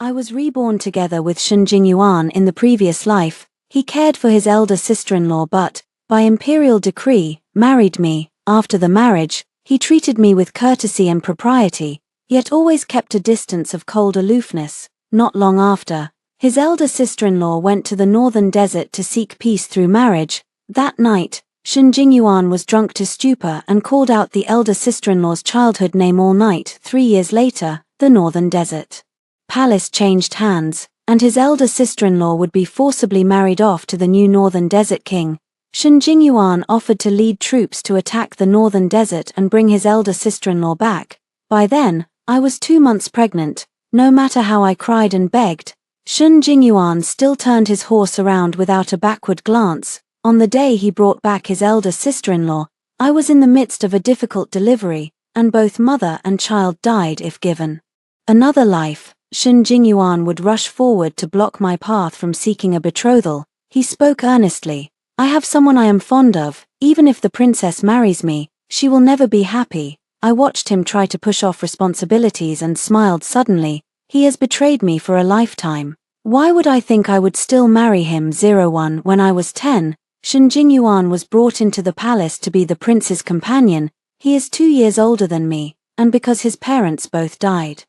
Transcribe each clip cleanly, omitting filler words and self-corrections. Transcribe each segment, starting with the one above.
I was reborn together with Shen Jingyuan in the previous life. He cared for his elder sister-in-law but, by imperial decree, married me. After the marriage, he treated me with courtesy and propriety, yet always kept a distance of cold aloofness. Not long after, his elder sister-in-law went to the northern desert to seek peace through marriage. That night, Shen Jingyuan was drunk to stupor and called out the elder sister-in-law's childhood name all night. 3 years later, the northern desert palace changed hands, and his elder sister-in-law would be forcibly married off to the new northern desert king. Shen Jingyuan offered to lead troops to attack the northern desert and bring his elder sister-in-law back. By then, I was 2 months pregnant. No matter how I cried and begged, Shen Jingyuan still turned his horse around without a backward glance. On the day he brought back his elder sister-in-law, I was in the midst of a difficult delivery, and both mother and child died if given another life. Shen Jingyuan would rush forward to block my path from seeking a betrothal. He spoke earnestly. I have someone I am fond of. Even if the princess marries me, she will never be happy. I watched him try to push off responsibilities and smiled suddenly. He has betrayed me for a lifetime. Why would I think I would still marry him? 01 When I was 10, Shen Jingyuan was brought into the palace to be the prince's companion. He is 2 years older than me, and because his parents both died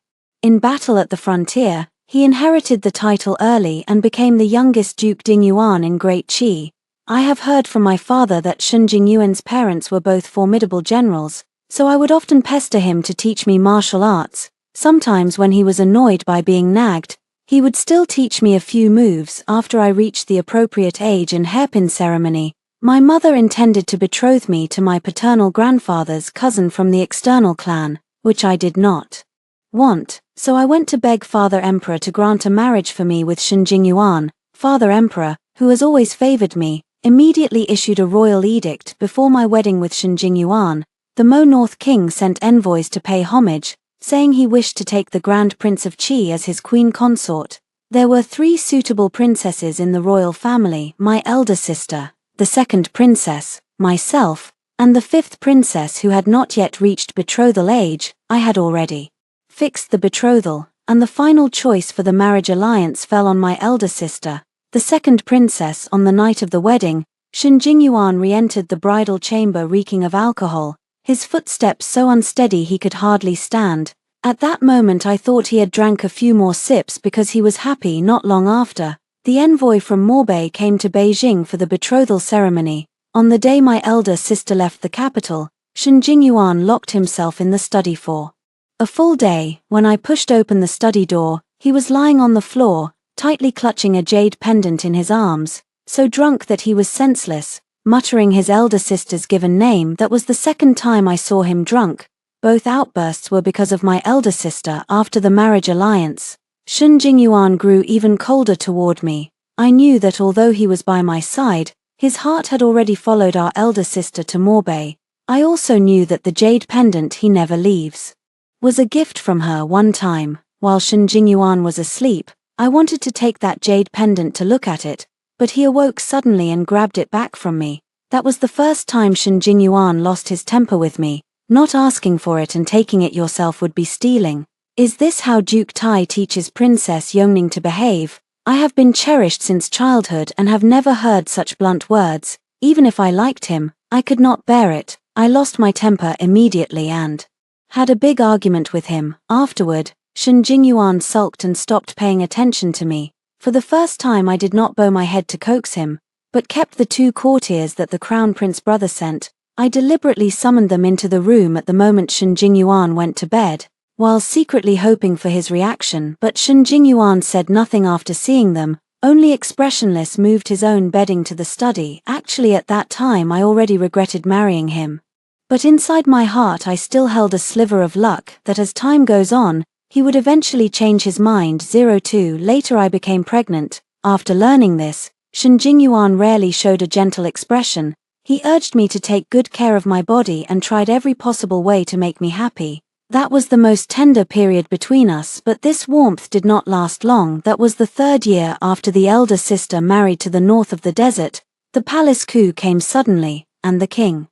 in battle at the frontier, he inherited the title early and became the youngest Duke Dingyuan in Great Qi. I have heard from my father that Shen Jingyuan's parents were both formidable generals, so I would often pester him to teach me martial arts. Sometimes when he was annoyed by being nagged, he would still teach me a few moves. After I reached the appropriate age in hairpin ceremony, my mother intended to betroth me to my paternal grandfather's cousin from the external clan, which I did not want, so I went to beg Father Emperor to grant a marriage for me with Shen Jingyuan. Father Emperor, who has always favored me, immediately issued a royal edict before my wedding with Shen Jingyuan. The Mo North king sent envoys to pay homage, saying he wished to take the Grand Prince of Qi as his queen consort. There were 3 suitable princesses in the royal family: my elder sister, the second princess, myself, and the 5th princess who had not yet reached betrothal age. I had already fixed the betrothal, and the final choice for the marriage alliance fell on my elder sister, the second princess. On the night of the wedding, Shen Jingyuan re-entered the bridal chamber reeking of alcohol, his footsteps so unsteady he could hardly stand. At that moment I thought he had drank a few more sips because he was happy. Not long after, the envoy from Morbei came to Beijing for the betrothal ceremony. On the day my elder sister left the capital, Shen Jingyuan locked himself in the study for a full day. When I pushed open the study door, he was lying on the floor, tightly clutching a jade pendant in his arms, so drunk that he was senseless, muttering his elder sister's given name. That was the second time I saw him drunk. Both outbursts were because of my elder sister. After the marriage alliance, Shen Jingyuan grew even colder toward me. I knew that although he was by my side, his heart had already followed our elder sister to Morbei. I also knew that the jade pendant he never leaves was a gift from her. One time, while Shen Jingyuan was asleep, I wanted to take that jade pendant to look at it, but he awoke suddenly and grabbed it back from me. That was the first time Shen Jingyuan lost his temper with me. Not asking for it and taking it yourself would be stealing. Is this how Duke Tai teaches Princess Yongning to behave? I have been cherished since childhood and have never heard such blunt words. Even if I liked him, I could not bear it. I lost my temper immediately and had a big argument with him. Afterward, Shen Jingyuan sulked and stopped paying attention to me. For the first time I did not bow my head to coax him, but kept the 2 courtiers that the Crown Prince brother sent. I deliberately summoned them into the room at the moment Shen Jingyuan went to bed, while secretly hoping for his reaction, but Shen Jingyuan said nothing after seeing them, only expressionless moved his own bedding to the study. Actually at that time I already regretted marrying him. But inside my heart I still held a sliver of luck that as time goes on, he would eventually change his mind. 02 Later I became pregnant. After learning this, Shen Jingyuan rarely showed a gentle expression. He urged me to take good care of my body and tried every possible way to make me happy. That was the most tender period between us, but this warmth did not last long. That was the 3rd year after the elder sister married to the north of the desert. The palace coup came suddenly, and the king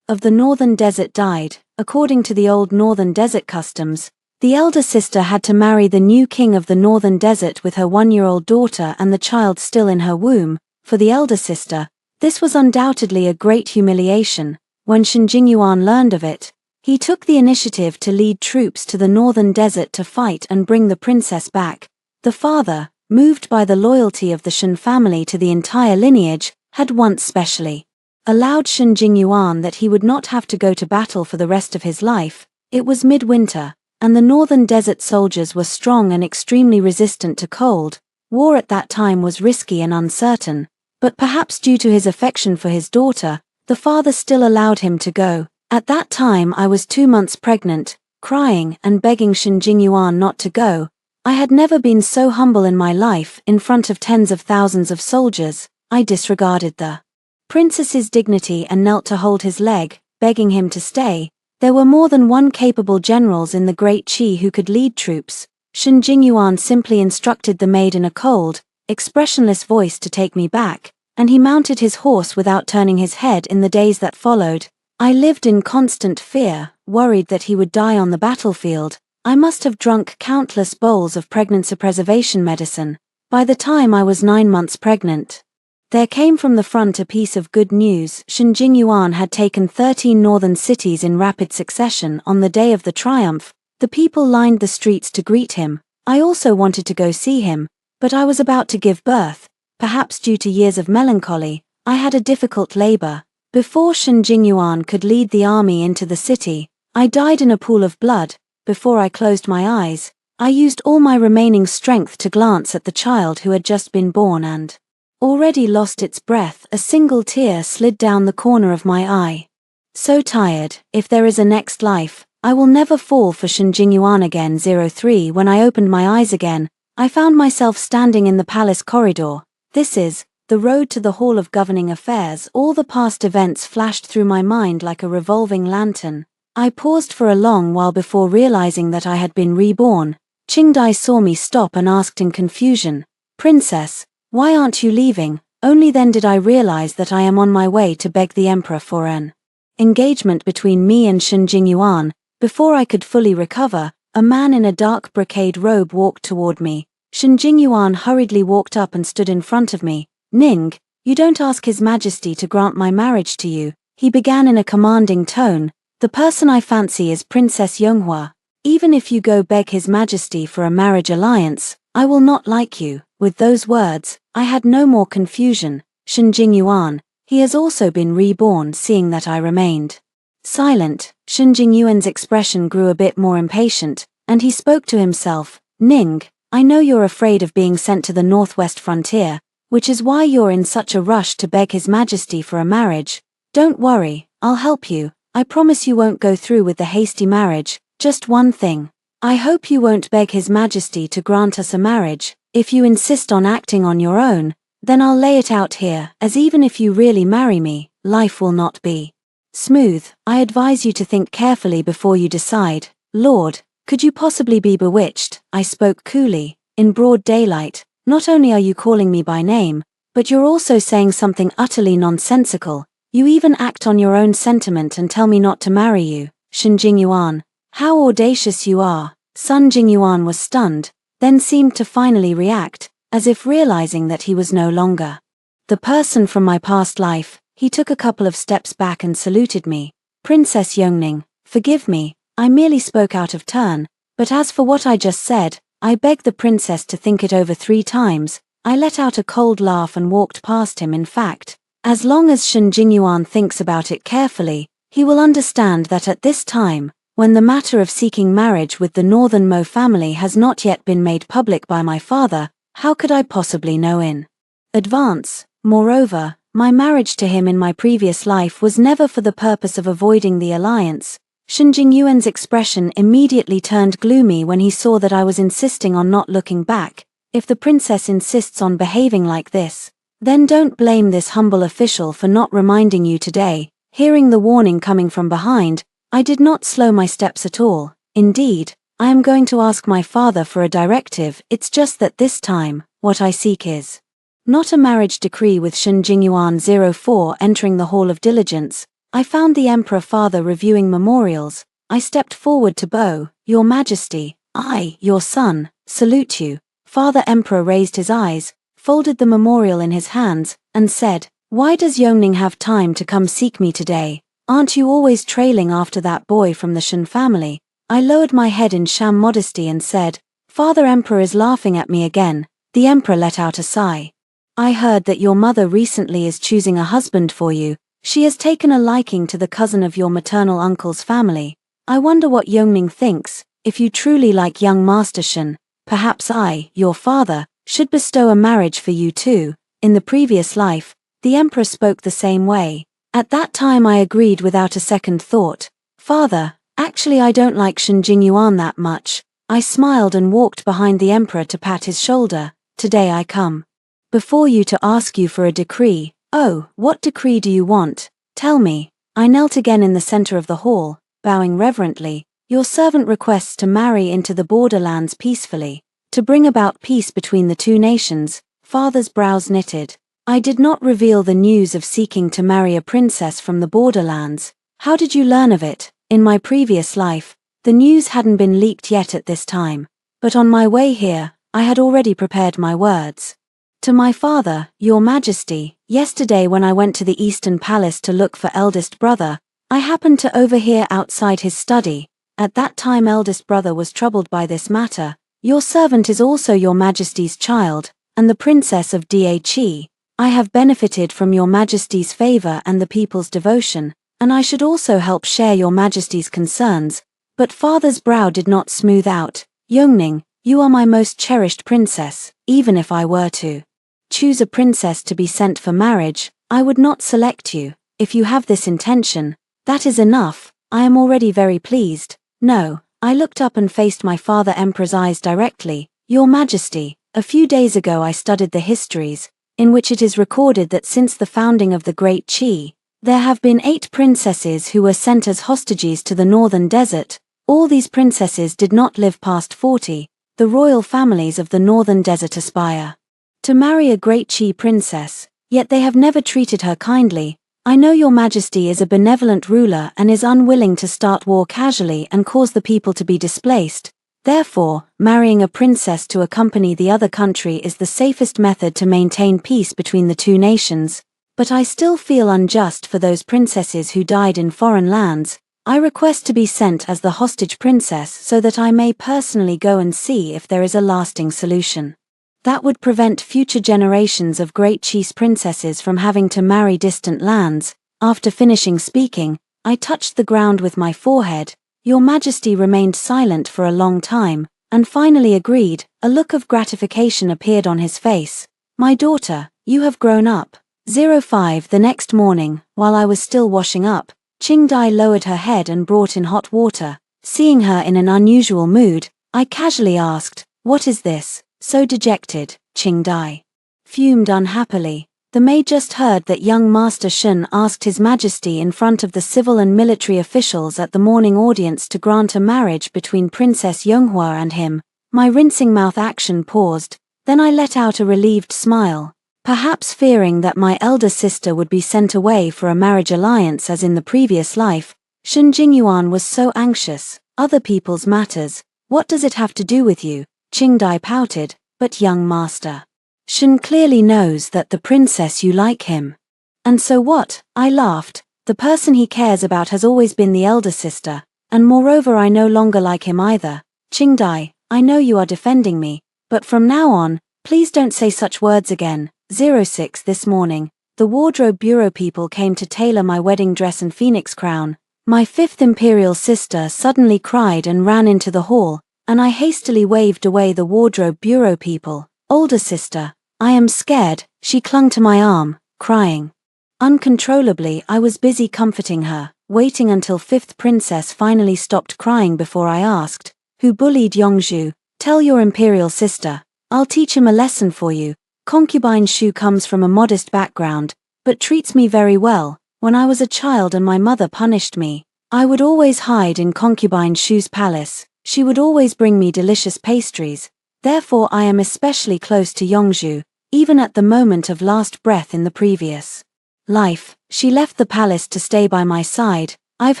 of the northern desert died. According to the old northern desert customs, The elder sister had to marry the new king of the northern desert with her 1-year-old daughter and the child still in her womb. For the elder sister, this was undoubtedly a great humiliation. When Shen Jingyuan learned of it, he took the initiative to lead troops to the northern desert to fight and bring the princess back. The father, moved by the loyalty of the Shen family to the entire lineage, had once specially allowed Shen Jingyuan that he would not have to go to battle for the rest of his life. It was midwinter, and the northern desert soldiers were strong and extremely resistant to cold. War at that time was risky and uncertain, but perhaps due to his affection for his daughter, the father still allowed him to go. At that time I was 2 months pregnant, crying and begging Shen Jingyuan not to go. I had never been so humble in my life. In front of tens of thousands of soldiers, I disregarded the princess's dignity and knelt to hold his leg, begging him to stay. There were more than one capable generals in the Great Qi who could lead troops. Shen Jingyuan simply instructed the maid in a cold, expressionless voice to take me back, and he mounted his horse without turning his head. In the days that followed, I lived in constant fear, worried that he would die on the battlefield. I must have drunk countless bowls of pregnancy preservation medicine. By the time I was 9 months pregnant, there came from the front a piece of good news. Shen Jingyuan had taken 13 northern cities in rapid succession. On the day of the triumph, the people lined the streets to greet him. I also wanted to go see him, but I was about to give birth. Perhaps due to years of melancholy, I had a difficult labor. Before Shen Jingyuan could lead the army into the city, I died in a pool of blood. Before I closed my eyes, I used all my remaining strength to glance at the child who had just been born and already lost its breath. A single tear slid down the corner of my eye. So tired. If there is a next life, I will never fall for Shen Jingyuan again. 03 When I opened my eyes again, I found myself standing in the palace corridor. This is the road to the Hall of Governing Affairs. All the past events flashed through my mind like a revolving lantern. I paused for a long while before realizing that I had been reborn. Qingdai saw me stop and asked in confusion, "Princess, why aren't you leaving?" Only then did I realize that I am on my way to beg the emperor for an engagement between me and Shen Jingyuan. Before I could fully recover, a man in a dark brocade robe walked toward me. Shen Jingyuan hurriedly walked up and stood in front of me. "Ning, you don't ask His Majesty to grant my marriage to you," he began in a commanding tone. "The person I fancy is Princess Yonghua. Even if you go beg His Majesty for a marriage alliance, I will not like you." With those words, I had no more confusion. Shen Jingyuan, he has also been reborn. Seeing that I remained silent, Shen Jingyuan's expression grew a bit more impatient, and he spoke to himself. "Ning, I know you're afraid of being sent to the northwest frontier, which is why you're in such a rush to beg His Majesty for a marriage. Don't worry, I'll help you. I promise you won't go through with the hasty marriage. Just one thing. I hope you won't beg His Majesty to grant us a marriage. If you insist on acting on your own, then I'll lay it out here, as even if you really marry me, life will not be smooth. I advise you to think carefully before you decide." "Lord, could you possibly be bewitched?" I spoke coolly. "In broad daylight, not only are you calling me by name, but you're also saying something utterly nonsensical. You even act on your own sentiment and tell me not to marry you." "Shen Jingyuan, how audacious you are." Sun Jingyuan was stunned, then seemed to finally react, as if realizing that he was no longer the person from my past life. He took a couple of steps back and saluted me. "Princess Yongning, forgive me, I merely spoke out of turn, but as for what I just said, I begged the princess to think it over 3 times. I let out a cold laugh and walked past him. In fact, as long as Shen Jingyuan thinks about it carefully, he will understand that at this time, when the matter of seeking marriage with the Northern Mo family has not yet been made public by my father, how could I possibly know in advance? Moreover, my marriage to him in my previous life was never for the purpose of avoiding the alliance." Shen Jingyuan's expression immediately turned gloomy when he saw that I was insisting on not looking back. "If the princess insists on behaving like this, then don't blame this humble official for not reminding you today." Hearing the warning coming from behind, I did not slow my steps at all. "Indeed, I am going to ask my father for a directive. It's just that this time, what I seek is not a marriage decree." With Shen Jingyuan 04 entering the Hall of Diligence, I found the Emperor Father reviewing memorials. I stepped forward to bow. Your Majesty, I, your son, salute you." Father Emperor raised his eyes, folded the memorial in his hands, and said, "Why does Yongning have time to come seek me today? Aren't you always trailing after that boy from the Shen family?" I lowered my head in sham modesty and said, "Father Emperor is laughing at me again." The Emperor let out a sigh. "I heard that your mother recently is choosing a husband for you. She has taken a liking to the cousin of your maternal uncle's family. I wonder what Yongning thinks. If you truly like young Master Shen, perhaps I, your father, should bestow a marriage for you too." In the previous life, the Emperor spoke the same way. At that time I agreed without a second thought. "Father, actually I don't like Shen Jingyuan that much." I smiled and walked behind the Emperor to pat his shoulder. "Today I come before you to ask you for a decree." "Oh, what decree do you want? Tell me." I knelt again in the center of the hall, bowing reverently. "Your servant requests to marry into the borderlands peacefully, to bring about peace between the two nations." Father's brows knitted. "I did not reveal the news of seeking to marry a princess from the borderlands. How did you learn of it?" "In my previous life, the news hadn't been leaked yet at this time, but on my way here, I had already prepared my words. To my father, your Majesty, yesterday when I went to the Eastern Palace to look for eldest brother, I happened to overhear outside his study. At that time eldest brother was troubled by this matter. Your servant is also your Majesty's child, and the Princess of Dhe. I have benefited from your Majesty's favor and the people's devotion, and I should also help share your Majesty's concerns." But father's brow did not smooth out. "Yongning, you are my most cherished princess. Even if I were to choose a princess to be sent for marriage, I would not select you. If you have this intention, that is enough. I am already very pleased." "No." I looked up and faced my father Emperor's eyes directly. "Your Majesty, a few days ago I studied the histories, in which it is recorded that since the founding of the Great Qi, there have been 8 princesses who were sent as hostages to the northern desert. All these princesses did not live past 40. The royal families of the northern desert aspire to marry a Great Qi princess, yet they have never treated her kindly. I know your Majesty is a benevolent ruler and is unwilling to start war casually and cause the people to be displaced. Therefore, marrying a princess to accompany the other country is the safest method to maintain peace between the two nations. But I still feel unjust for those princesses who died in foreign lands. I request to be sent as the hostage princess so that I may personally go and see if there is a lasting solution that would prevent future generations of Great Qi princesses from having to marry distant lands." After finishing speaking, I touched the ground with my forehead. Your Majesty remained silent for a long time, and finally agreed. A look of gratification appeared on his face. "My daughter, you have grown up." 05 The next morning, while I was still washing up, Qingdai lowered her head and brought in hot water. Seeing her in an unusual mood, I casually asked, "What is this? So dejected?" Qingdai fumed unhappily. "The maid just heard that young Master Shen asked His Majesty in front of the civil and military officials at the morning audience to grant a marriage between Princess Yonghua and him." My rinsing mouth action paused, then I let out a relieved smile. Perhaps fearing that my elder sister would be sent away for a marriage alliance as in the previous life, Shen Jingyuan was so anxious. "Other people's matters, what does it have to do with you?" Qingdai pouted. "But young Master Shen clearly knows that the princess you like him." "And so what?" I laughed. "The person he cares about has always been the elder sister, and moreover I no longer like him either." "Qingdai, I know you are defending me, but from now on, please don't say such words again." 06 This morning, the wardrobe bureau people came to tailor my wedding dress and phoenix crown. My 5th imperial sister suddenly cried and ran into the hall, and I hastily waved away the wardrobe bureau people. "Older sister, I am scared." She clung to my arm, crying uncontrollably. I was busy comforting her, waiting until 5th princess finally stopped crying before I asked, "Who bullied Yongzhu? Tell your imperial sister. I'll teach him a lesson for you." Concubine Shu comes from a modest background, but treats me very well. When I was a child and my mother punished me, I would always hide in Concubine Shu's palace. She would always bring me delicious pastries. Therefore I am especially close to Yongzhu, even at the moment of last breath in the previous life. She left the palace to stay by my side. I've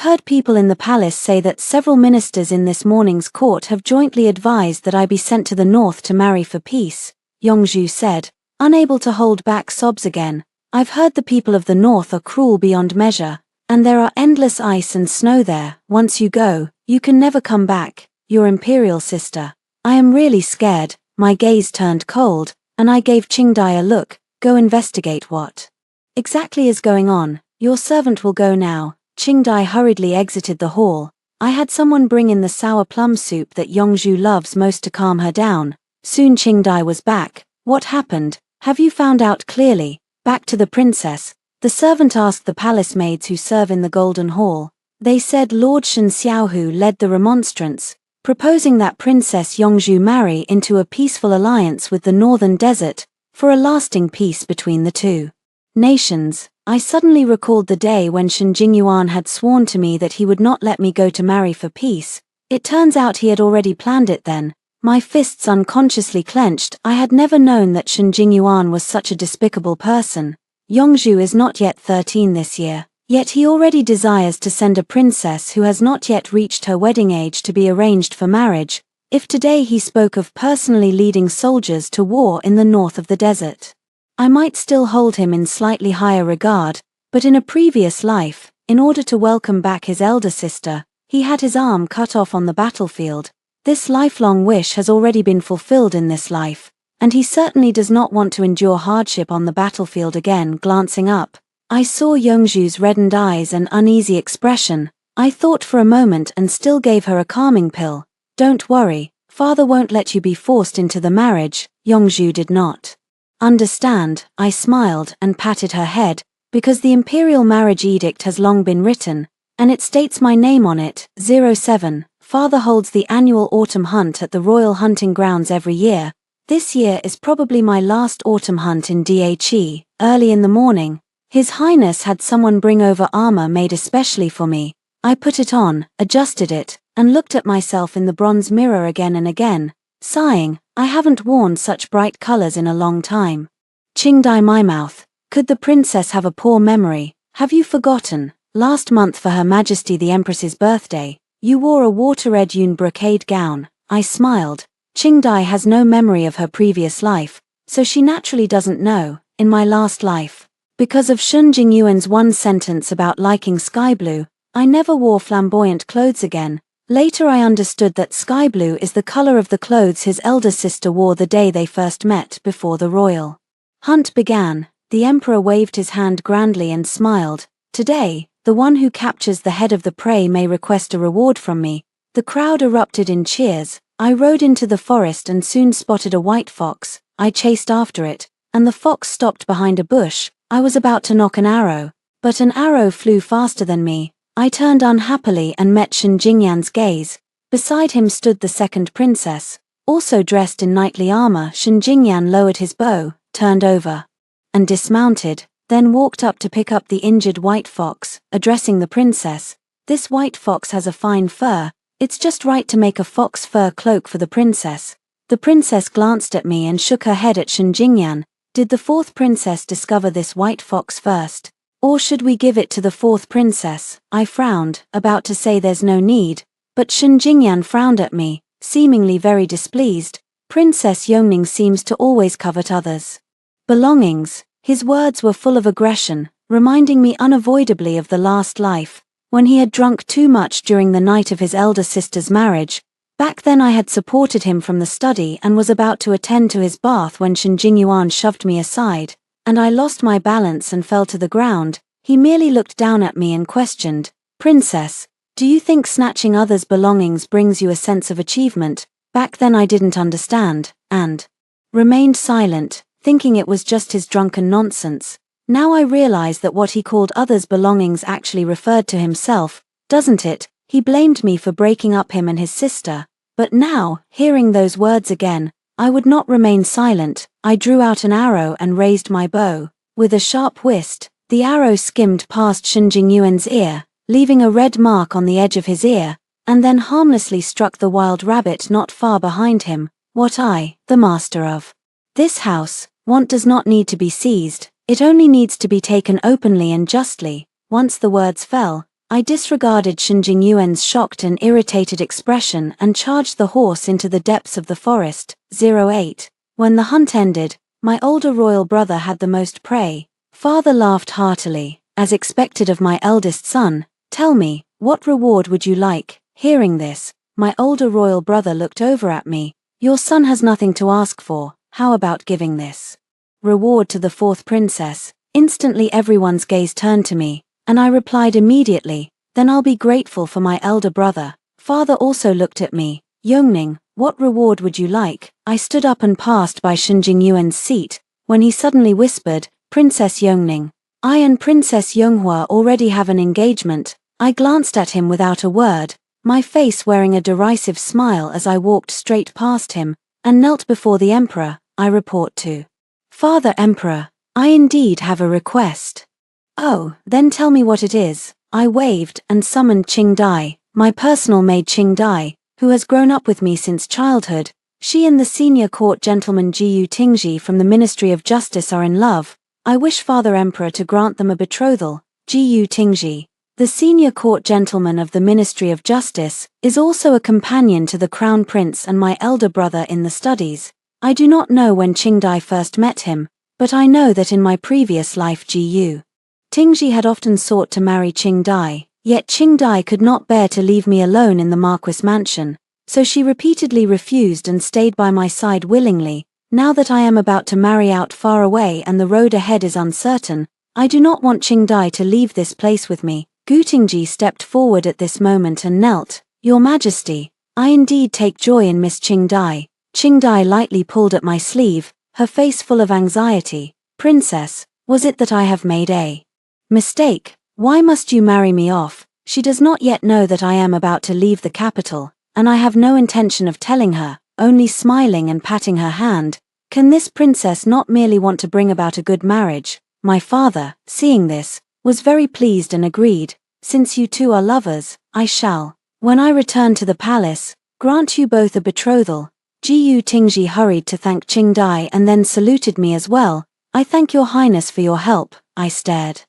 heard people in the palace say that several ministers in this morning's court have jointly advised that I be sent to the north to marry for peace, Yongzhu said, unable to hold back sobs again. I've heard the people of the north are cruel beyond measure, and there are endless ice and snow there. Once you go, you can never come back, your imperial sister. I am really scared. My gaze turned cold, and I gave Qingdai a look. Go investigate what exactly is going on. Your servant will go now. Qingdai hurriedly exited the hall. I had someone bring in the sour plum soup that Yongzhu loves most to calm her down. Soon Qingdai was back. What happened? Have you found out clearly? Back to the princess. The servant asked the palace maids who serve in the Golden Hall. They said Lord Shen Xiaohu led the remonstrance, proposing that Princess Yongzhu marry into a peaceful alliance with the Northern Desert, for a lasting peace between the two nations. I suddenly recalled the day when Shen Jingyuan had sworn to me that he would not let me go to marry for peace. It turns out he had already planned it then. My fists unconsciously clenched. I had never known that Shen Jingyuan was such a despicable person. Yongzhu is not yet 13 this year, yet he already desires to send a princess who has not yet reached her wedding age to be arranged for marriage. If today he spoke of personally leading soldiers to war in the north of the desert, I might still hold him in slightly higher regard, but in a previous life, in order to welcome back his elder sister, he had his arm cut off on the battlefield. This lifelong wish has already been fulfilled in this life, and he certainly does not want to endure hardship on the battlefield again. Glancing up, I saw Yongzhu's reddened eyes and uneasy expression. I thought for a moment and still gave her a calming pill. Don't worry, father won't let you be forced into the marriage. Yongzhu did not understand. I smiled and patted her head, because the imperial marriage edict has long been written, and it states my name on it. 07. Father holds the annual autumn hunt at the royal hunting grounds every year. This year is probably my last autumn hunt in Dhe. Early in the morning, His Highness had someone bring over armor made especially for me. I put it on, adjusted it, and looked at myself in the bronze mirror again and again, sighing. I haven't worn such bright colors in a long time. Qingdai, my mouth. Could the princess have a poor memory? Have you forgotten? Last month for Her Majesty the Empress's birthday, you wore a water-red yun brocade gown. I smiled. Qingdai has no memory of her previous life, so she naturally doesn't know. In my last life, because of Shen Jingyuan's one sentence about liking sky blue, I never wore flamboyant clothes again. Later I understood that sky blue is the color of the clothes his elder sister wore the day they first met before the royal hunt began. The emperor waved his hand grandly and smiled. Today, the one who captures the head of the prey may request a reward from me. The crowd erupted in cheers. I rode into the forest and soon spotted a white fox. I chased after it, and the fox stopped behind a bush. I was about to knock an arrow, but an arrow flew faster than me. I turned unhappily and met Shen Jingyan's gaze. Beside him stood the second princess, also dressed in knightly armor. Shen Jingyan lowered his bow, turned over, and dismounted, then walked up to pick up the injured white fox, addressing the princess. This white fox has a fine fur. It's just right to make a fox fur cloak for the princess. The princess glanced at me and shook her head at Shen Jingyan. Did the fourth princess discover this white fox first? Or should we give it to the fourth princess? I frowned, about to say there's no need, but Shen Jingyan frowned at me, seemingly very displeased. Princess Yongning seems to always covet others' belongings. His words were full of aggression, reminding me unavoidably of the last life, when he had drunk too much during the night of his elder sister's marriage. Back then I had supported him from the study and was about to attend to his bath when Shen Jingyuan shoved me aside, and I lost my balance and fell to the ground. He merely looked down at me and questioned, "Princess, do you think snatching others' belongings brings you a sense of achievement?" Back then I didn't understand, and remained silent, thinking it was just his drunken nonsense. Now I realize that what he called others' belongings actually referred to himself, doesn't it? He blamed me for breaking up him and his sister. But now, hearing those words again, I would not remain silent. I drew out an arrow and raised my bow. With a sharp whist, the arrow skimmed past Shen Jingyuan's ear, leaving a red mark on the edge of his ear, and then harmlessly struck the wild rabbit not far behind him. What I, the master of this house, want does not need to be seized, it only needs to be taken openly and justly. Once the words fell, I disregarded Shen Jingyuan's shocked and irritated expression and charged the horse into the depths of the forest. 08. When the hunt ended, my older royal brother had the most prey. Father laughed heartily, as expected of my eldest son. Tell me, what reward would you like? Hearing this, my older royal brother looked over at me. Your son has nothing to ask for, how about giving this reward to the fourth princess? Instantly everyone's gaze turned to me, and I replied immediately, then I'll be grateful for my elder brother. Father also looked at me. Yongning, what reward would you like? I stood up and passed by Shen Jingyuan's seat, when he suddenly whispered, Princess Yongning, I and Princess Yonghua already have an engagement. I glanced at him without a word, my face wearing a derisive smile as I walked straight past him, and knelt before the emperor. I report to Father Emperor, I indeed have a request. Oh, then tell me what it is. I waved and summoned Qing Dai, my personal maid Qing Dai, who has grown up with me since childhood. She and the senior court gentleman Jiyu Tingji from the Ministry of Justice are in love. I wish Father Emperor to grant them a betrothal. Jiyu Tingji, the senior court gentleman of the Ministry of Justice, is also a companion to the Crown Prince and my elder brother in the studies. I do not know when Qing Dai first met him, but I know that in my previous life Jiyu Tingji had often sought to marry Qing Dai, yet Qing Dai could not bear to leave me alone in the Marquis mansion, so she repeatedly refused and stayed by my side willingly. Now that I am about to marry out far away and the road ahead is uncertain, I do not want Qing Dai to leave this place with me. Gu Tingji stepped forward at this moment and knelt. Your Majesty, I indeed take joy in Miss Qing Dai. Qing Dai lightly pulled at my sleeve, her face full of anxiety. Princess, was it that I have made a mistake? Why must you marry me off? She does not yet know that I am about to leave the capital, and I have no intention of telling her, only smiling and patting her hand. Can this princess not merely want to bring about a good marriage? My father, seeing this, was very pleased and agreed. Since you two are lovers, I shall, when I return to the palace, grant you both a betrothal. Jiyu Tingji hurried to thank Qing Dai and then saluted me as well. I thank your highness for your help. I stared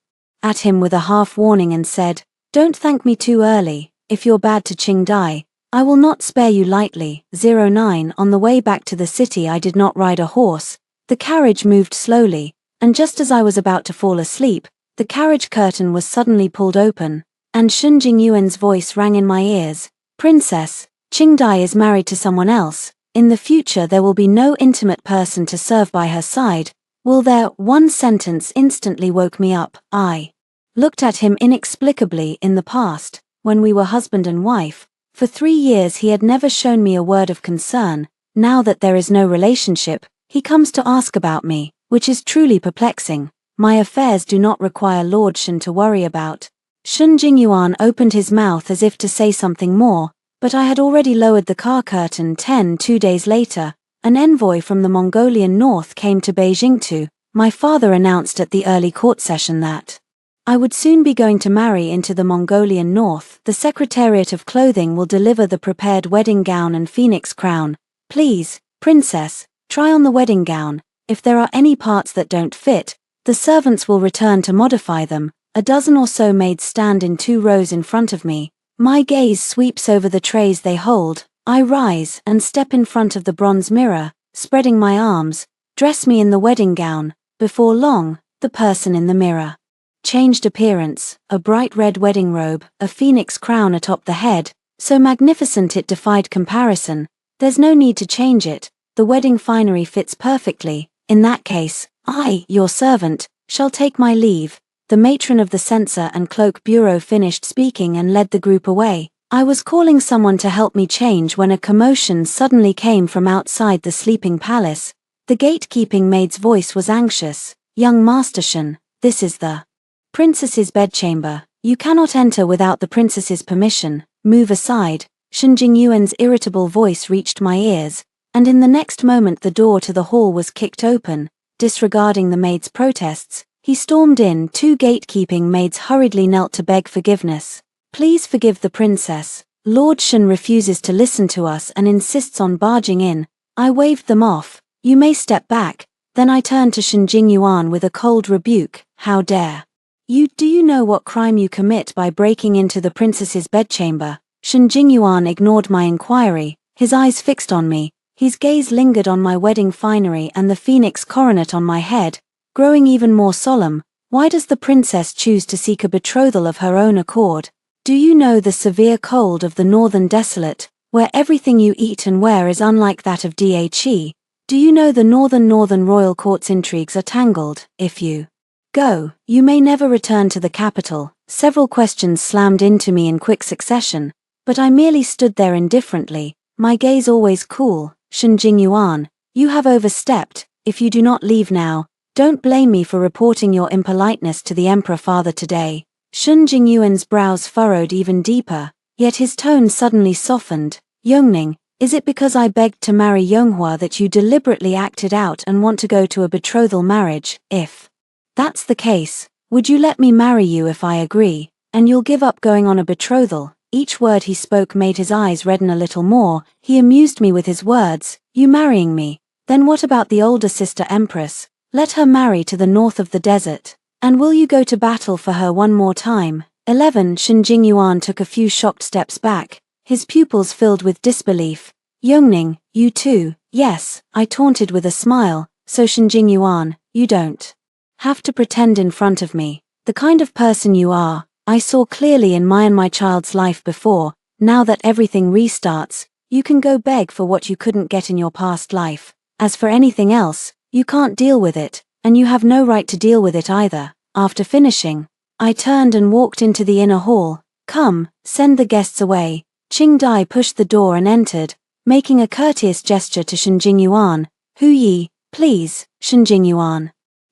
at him with a half warning and said, don't thank me too early. If you're bad to Qing Dai, I will not spare you lightly. 09 On the way back to the city I did not ride a horse. The carriage moved slowly, and just as I was about to fall asleep, the carriage curtain was suddenly pulled open, and Shen Jingyuan's voice rang in my ears. Princess, Qing Dai is married to someone else. In the future there will be no intimate person to serve by her side. Will there? One sentence instantly woke me up. I looked at him inexplicably. In the past, when we were husband and wife, for 3 years he had never shown me a word of concern. Now that there is no relationship, he comes to ask about me, which is truly perplexing. My affairs do not require Lord Shen to worry about. Shen Jingyuan opened his mouth as if to say something more, but I had already lowered the car curtain. 2 days later, an envoy from the Mongolian north came to Beijing too. My father announced at the early court session that I would soon be going to marry into the Mongolian north. The Secretariat of Clothing will deliver the prepared wedding gown and phoenix crown. Please, princess, try on the wedding gown. If there are any parts that don't fit, the servants will return to modify them. A dozen or so maids stand in 2 rows in front of me. My gaze sweeps over the trays they hold. I rise and step in front of the bronze mirror, spreading my arms. Dress me in the wedding gown. Before long, the person in the mirror changed appearance, a bright red wedding robe, a phoenix crown atop the head, so magnificent it defied comparison. There's no need to change it, the wedding finery fits perfectly. In that case, I, your servant, shall take my leave. The matron of the censor and cloak bureau finished speaking and led the group away. I was calling someone to help me change when a commotion suddenly came from outside the sleeping palace. The gatekeeping maid's voice was anxious. Young Master Shen, this is the princess's bedchamber. You cannot enter without the princess's permission. Move aside. Shen Jingyuan's irritable voice reached my ears, and in the next moment the door to the hall was kicked open. Disregarding the maid's protests, he stormed in. 2 gatekeeping maids hurriedly knelt to beg forgiveness. Please forgive the princess. Lord Shen refuses to listen to us and insists on barging in. I waved them off. You may step back. Then I turned to Shen Jingyuan with a cold rebuke. How dare Do you know what crime you commit by breaking into the princess's bedchamber? Shen Jingyuan ignored my inquiry, his eyes fixed on me, his gaze lingered on my wedding finery and the phoenix coronet on my head, growing even more solemn. Why does the princess choose to seek a betrothal of her own accord? Do you know the severe cold of the northern desolate, where everything you eat and wear is unlike that of Dhe? Do you know the northern royal court's intrigues are tangled? If you go, you may never return to the capital. Several questions slammed into me in quick succession, but I merely stood there indifferently, my gaze always cool. Shen Jingyuan, you have overstepped. If you do not leave now, don't blame me for reporting your impoliteness to the Emperor Father today. Shen Jingyuan's brows furrowed even deeper, yet his tone suddenly softened. Yongning, is it because I begged to marry Yonghua that you deliberately acted out and want to go to a betrothal marriage? If that's the case, would you let me marry you if I agree, and you'll give up going on a betrothal? Each word he spoke made his eyes redden a little more. He amused me with his words. You marrying me? Then what about the older sister Empress? Let her marry to the north of the desert. And will you go to battle for her one more time? 11. Shen Jingyuan took a few shocked steps back, his pupils filled with disbelief. Yongning, you too? Yes, I taunted with a smile. So Shen Jingyuan, you don't have to pretend in front of me. The kind of person you are, I saw clearly in my child's life before. Now that everything restarts, you can go beg for what you couldn't get in your past life. As for anything else, you can't deal with it, and you have no right to deal with it either. After finishing, I turned and walked into the inner hall. Come, send the guests away. Qing Dai pushed the door and entered, making a courteous gesture to Shen Jingyuan. Hu Yi, please. Shen Jingyuan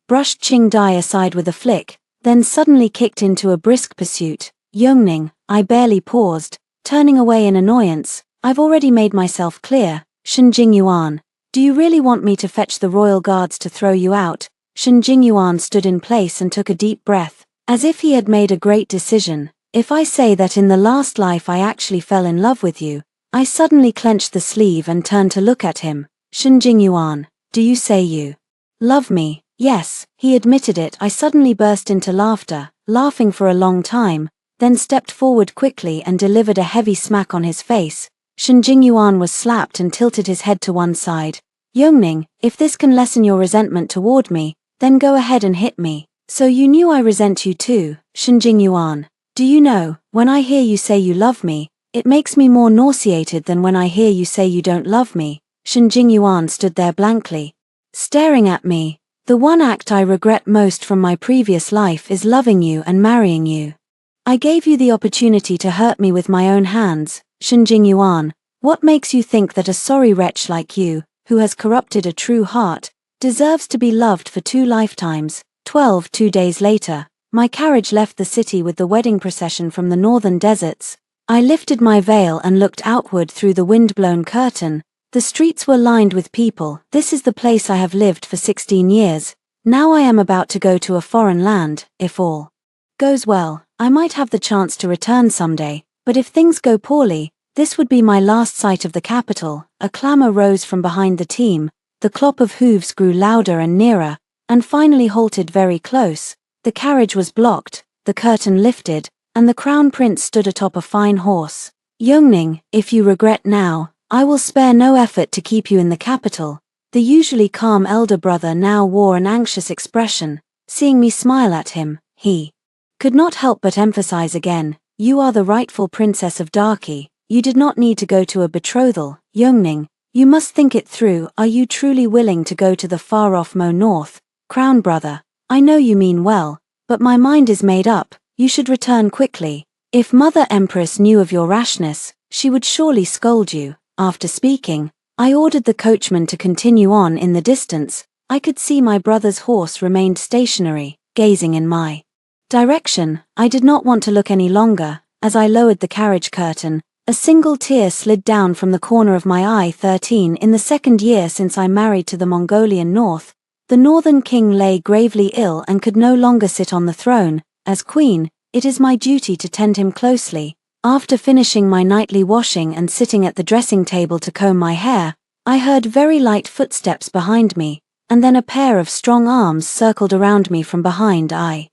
brushed Qing Dai aside with a flick, then suddenly kicked into a brisk pursuit. Yongning, I barely paused, turning away in annoyance. I've already made myself clear. Shen Jingyuan, do you really want me to fetch the royal guards to throw you out? Shen Jingyuan stood in place and took a deep breath, as if he had made a great decision. If I say that in the last life I actually fell in love with you? I suddenly clenched the sleeve and turned to look at him. Shen Jingyuan, do you say you love me? Yes, he admitted it. I suddenly burst into laughter, laughing for a long time, then stepped forward quickly and delivered a heavy smack on his face. Shen Jingyuan was slapped and tilted his head to one side. Yongning, if this can lessen your resentment toward me, then go ahead and hit me. So you knew I resent you too? Shen Jingyuan, do you know, when I hear you say you love me, it makes me more nauseated than when I hear you say you don't love me. Shen Jingyuan stood there blankly, staring at me. The one act I regret most from my previous life is loving you and marrying you. I gave you the opportunity to hurt me with my own hands. Shen Jingyuan, what makes you think that a sorry wretch like you, who has corrupted a true heart, deserves to be loved for 2 lifetimes? 12. 2 days later, my carriage left the city with the wedding procession from the northern deserts. I lifted my veil and looked outward through the wind-blown curtain. The streets were lined with people. This is the place I have lived for 16 years. Now I am about to go to a foreign land. If all goes well, I might have the chance to return someday, but if things go poorly, this would be my last sight of the capital. A clamor rose from behind the team. The clop of hooves grew louder and nearer, and finally halted very close. The carriage was blocked, the curtain lifted, and the crown prince stood atop a fine horse. Yongning, if you regret now, I will spare no effort to keep you in the capital. The usually calm elder brother now wore an anxious expression. Seeing me smile at him, he could not help but emphasize again, you are the rightful princess of Darky. You did not need to go to a betrothal. Yongning, you must think it through. Are you truly willing to go to the far-off Mo North? Crown brother, I know you mean well, but my mind is made up. You should return quickly. If Mother Empress knew of your rashness, she would surely scold you. After speaking, I ordered the coachman to continue on. In the distance, I could see my brother's horse remained stationary, gazing in my direction. I did not want to look any longer. As I lowered the carriage curtain, a single tear slid down from the corner of my eye. 13. In the second year since I married to the Mongolian north, the northern king lay gravely ill and could no longer sit on the throne. As queen, it is my duty to tend him closely. After finishing my nightly washing and sitting at the dressing table to comb my hair, I heard very light footsteps behind me, and then a pair of strong arms circled around me from behind. I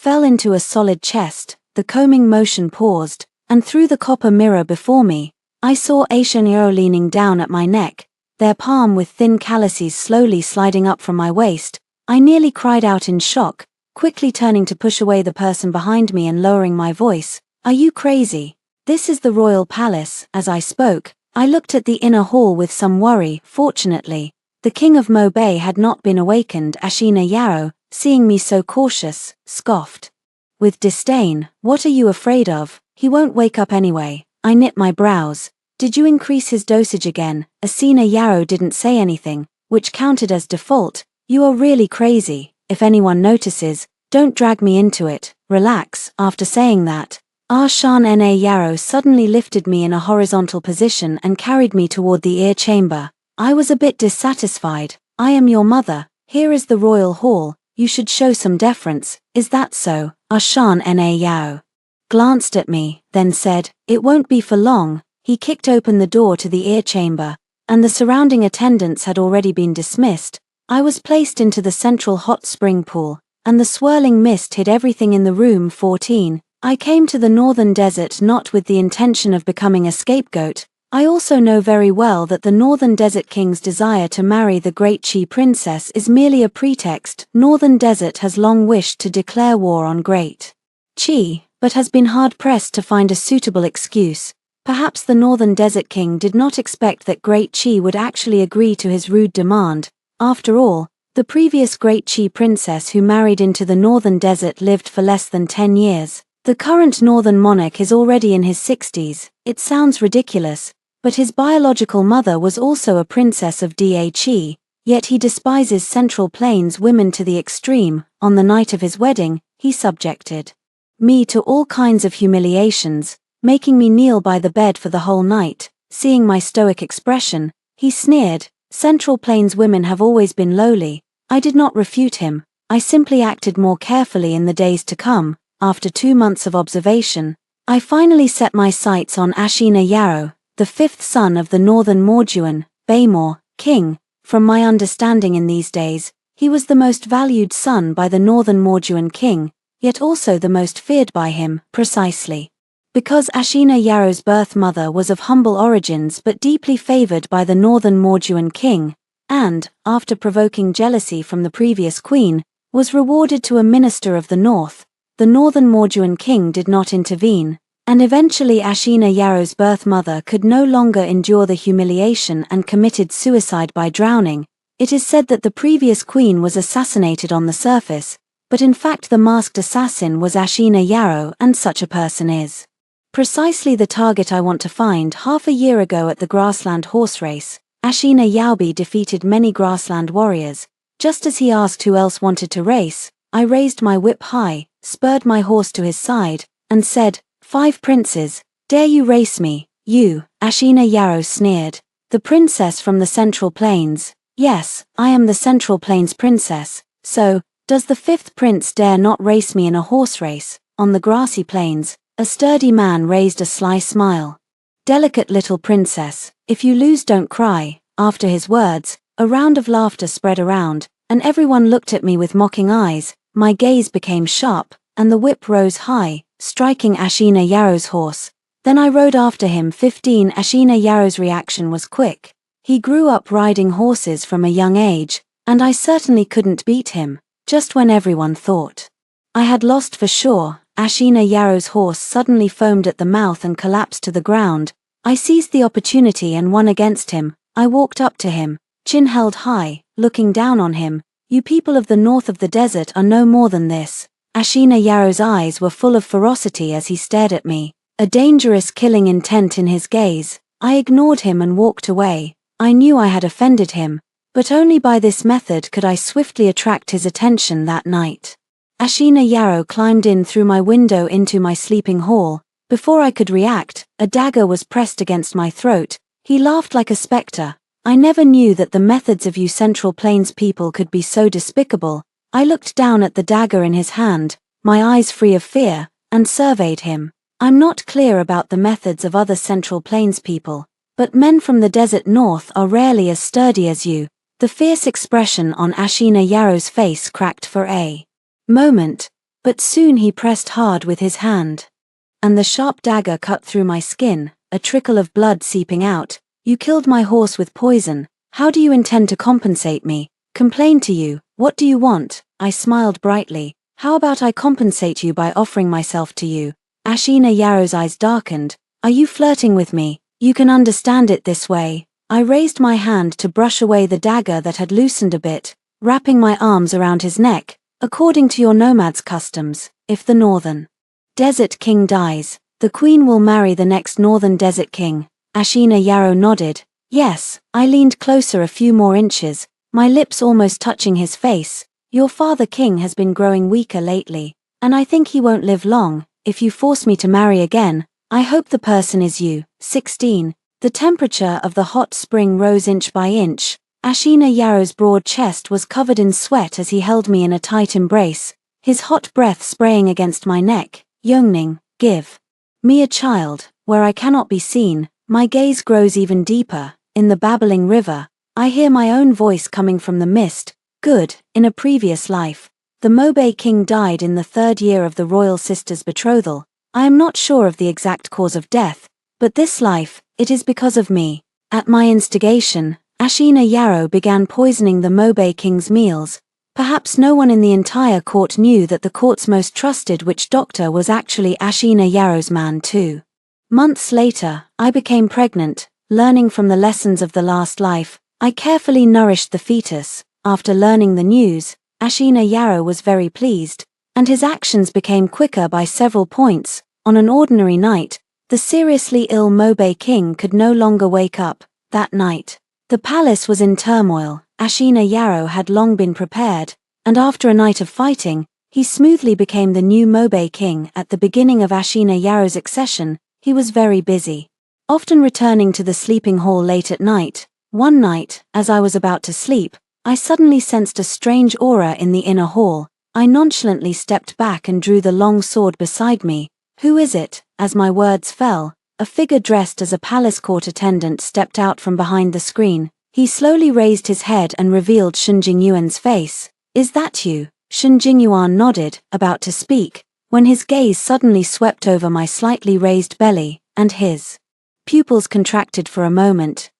fell into a solid chest, the combing motion paused, and through the copper mirror before me, I saw Ashanyo leaning down at my neck, their palm with thin calluses slowly sliding up from my waist. I nearly cried out in shock, quickly turning to push away the person behind me and lowering my voice. "Are you crazy? This is the royal palace." As I spoke, I looked at the inner hall with some worry. Fortunately, the king of Mobay had not been awakened. Ashina Yaro, seeing me so cautious, scoffed with disdain. "What are you afraid of? He won't wake up anyway." I knit my brows. "Did you increase his dosage again?" Ashina Yaro didn't say anything, which counted as default. "You are really crazy. If anyone notices, don't drag me into it. Relax." After saying that, Ashana Yaro suddenly lifted me in a horizontal position and carried me toward the ear chamber. I was a bit dissatisfied. "I am your mother. Here is the royal hall. You should show some deference. Is that so?" Ashana Yao glanced at me, then said, "It won't be for long." He kicked open the door to the ear chamber, and the surrounding attendants had already been dismissed. I was placed into the central hot spring pool, and the swirling mist hid everything in the room. 14. I came to the northern desert not with the intention of becoming a scapegoat. I also know very well that the northern desert king's desire to marry the great Chi princess is merely a pretext. Northern desert has long wished to declare war on great Chi, but has been hard-pressed to find a suitable excuse. Perhaps the northern desert king did not expect that great Chi would actually agree to his rude demand. After all, the previous great Chi princess who married into the northern desert lived for less than 10 years. The current northern monarch is already in his 60s. It sounds ridiculous, but his biological mother was also a princess of Chi, yet he despises Central Plains women to the extreme. On the night of his wedding, he subjected me to all kinds of humiliations, making me kneel by the bed for the whole night. Seeing my stoic expression, he sneered, "Central Plains women have always been lowly." I did not refute him. I simply acted more carefully in the days to come. After 2 months of observation, I finally set my sights on Ashina Yaro, the 5th son of the northern Morduan, Baymore, king. From my understanding in these days, he was the most valued son by the northern Morduan king, yet also the most feared by him. Precisely because Ashina Yaro's birth mother was of humble origins but deeply favored by the northern Morduan king, and, after provoking jealousy from the previous queen, was rewarded to a minister of the north. The northern Morduan king did not intervene, and eventually Ashina Yaro's birth mother could no longer endure the humiliation and committed suicide by drowning. It is said that the previous queen was assassinated on the surface, but in fact the masked assassin was Ashina Yaro, and such a person is precisely the target I want to find. Half a year ago at the grassland horse race, Ashina Yaobi defeated many grassland warriors. Just as he asked who else wanted to race, I raised my whip high, spurred my horse to his side, and said, "5 princes, dare you race me?" "You?" Ashina Yaro sneered. "The princess from the Central Plains." "Yes, I am the Central Plains princess. So, does the 5th prince dare not race me in a horse race, on the grassy plains?" A sturdy man raised a sly smile. "Delicate little princess, if you lose don't cry." After his words, a round of laughter spread around, and everyone looked at me with mocking eyes. My gaze became sharp, and the whip rose high, striking Ashina Yaro's horse. Then I rode after him. 15. Ashina Yaro's reaction was quick. He grew up riding horses from a young age, and I certainly couldn't beat him. Just when everyone thought I had lost for sure, Ashina Yaro's horse suddenly foamed at the mouth and collapsed to the ground. I seized the opportunity and won against him. I walked up to him, chin held high, looking down on him. "You people of the north of the desert are no more than this." Ashina Yaro's eyes were full of ferocity as he stared at me, a dangerous killing intent in his gaze. I ignored him and walked away. I knew I had offended him, but only by this method could I swiftly attract his attention that night. Ashina Yaro climbed in through my window into my sleeping hall. Before I could react, a dagger was pressed against my throat. He laughed like a specter. "I never knew that the methods of you Central Plains people could be so despicable." I looked down at the dagger in his hand, my eyes free of fear, and surveyed him. I'm not clear about the methods of other Central Plains people, but men from the desert north are rarely as sturdy as you. The fierce expression on Ashina Yaro's face cracked for a moment, But soon he pressed hard with his hand. And the sharp dagger cut through my skin, a trickle of blood seeping out. You killed my horse with poison. How do you intend to compensate me? Complain to you. What do you want? I smiled brightly. How about I compensate you by offering myself to you? Ashina Yarrow's eyes darkened. Are you flirting with me? You can understand it this way. I raised my hand to brush away the dagger that had loosened a bit, wrapping my arms around his neck. According to your nomad's customs, if the northern desert king dies, the queen will marry the next northern desert king. Ashina Yarrow nodded. Yes. I leaned closer a few more inches, my lips almost touching his face. Your father king has been growing weaker lately, and I think he won't live long. If you force me to marry again, I hope the person is you. 16. The temperature of the hot spring rose inch by inch. Ashina Yarrow's broad chest was covered in sweat as he held me in a tight embrace, his hot breath spraying against my neck. Youngning, give me a child, where I cannot be seen. My gaze grows even deeper. In the babbling river, I hear my own voice coming from the mist. Good. In a previous life, the Mobe king died in the 3rd year of the royal sister's betrothal. I am not sure of the exact cause of death, but this life, it is because of me. At my instigation, Ashina Yarrow began poisoning the Mobe king's meals. Perhaps no one in the entire court knew that the court's most trusted witch doctor was actually Ashina Yarrow's man too. Months later, I became pregnant. Learning from the lessons of the last life, I carefully nourished the fetus. After learning the news, Ashina Yarrow was very pleased, and his actions became quicker by several points. On an ordinary night, the seriously ill Mobe king could no longer wake up. That night, the palace was in turmoil. Ashina Yarrow had long been prepared, and after a night of fighting, he smoothly became the new Mobe king. At the beginning of Ashina Yarrow's accession, he was very busy, often returning to the sleeping hall late at night. One night, as I was about to sleep, I suddenly sensed a strange aura in the inner hall. I nonchalantly stepped back and drew the long sword beside me. Who is it? As my words fell, a figure dressed as a palace court attendant stepped out from behind the screen. He slowly raised his head and revealed Shen Jingyuan's face. Is that you? Shen Jingyuan nodded, about to speak, when his gaze suddenly swept over my slightly raised belly, and his pupils contracted for a moment.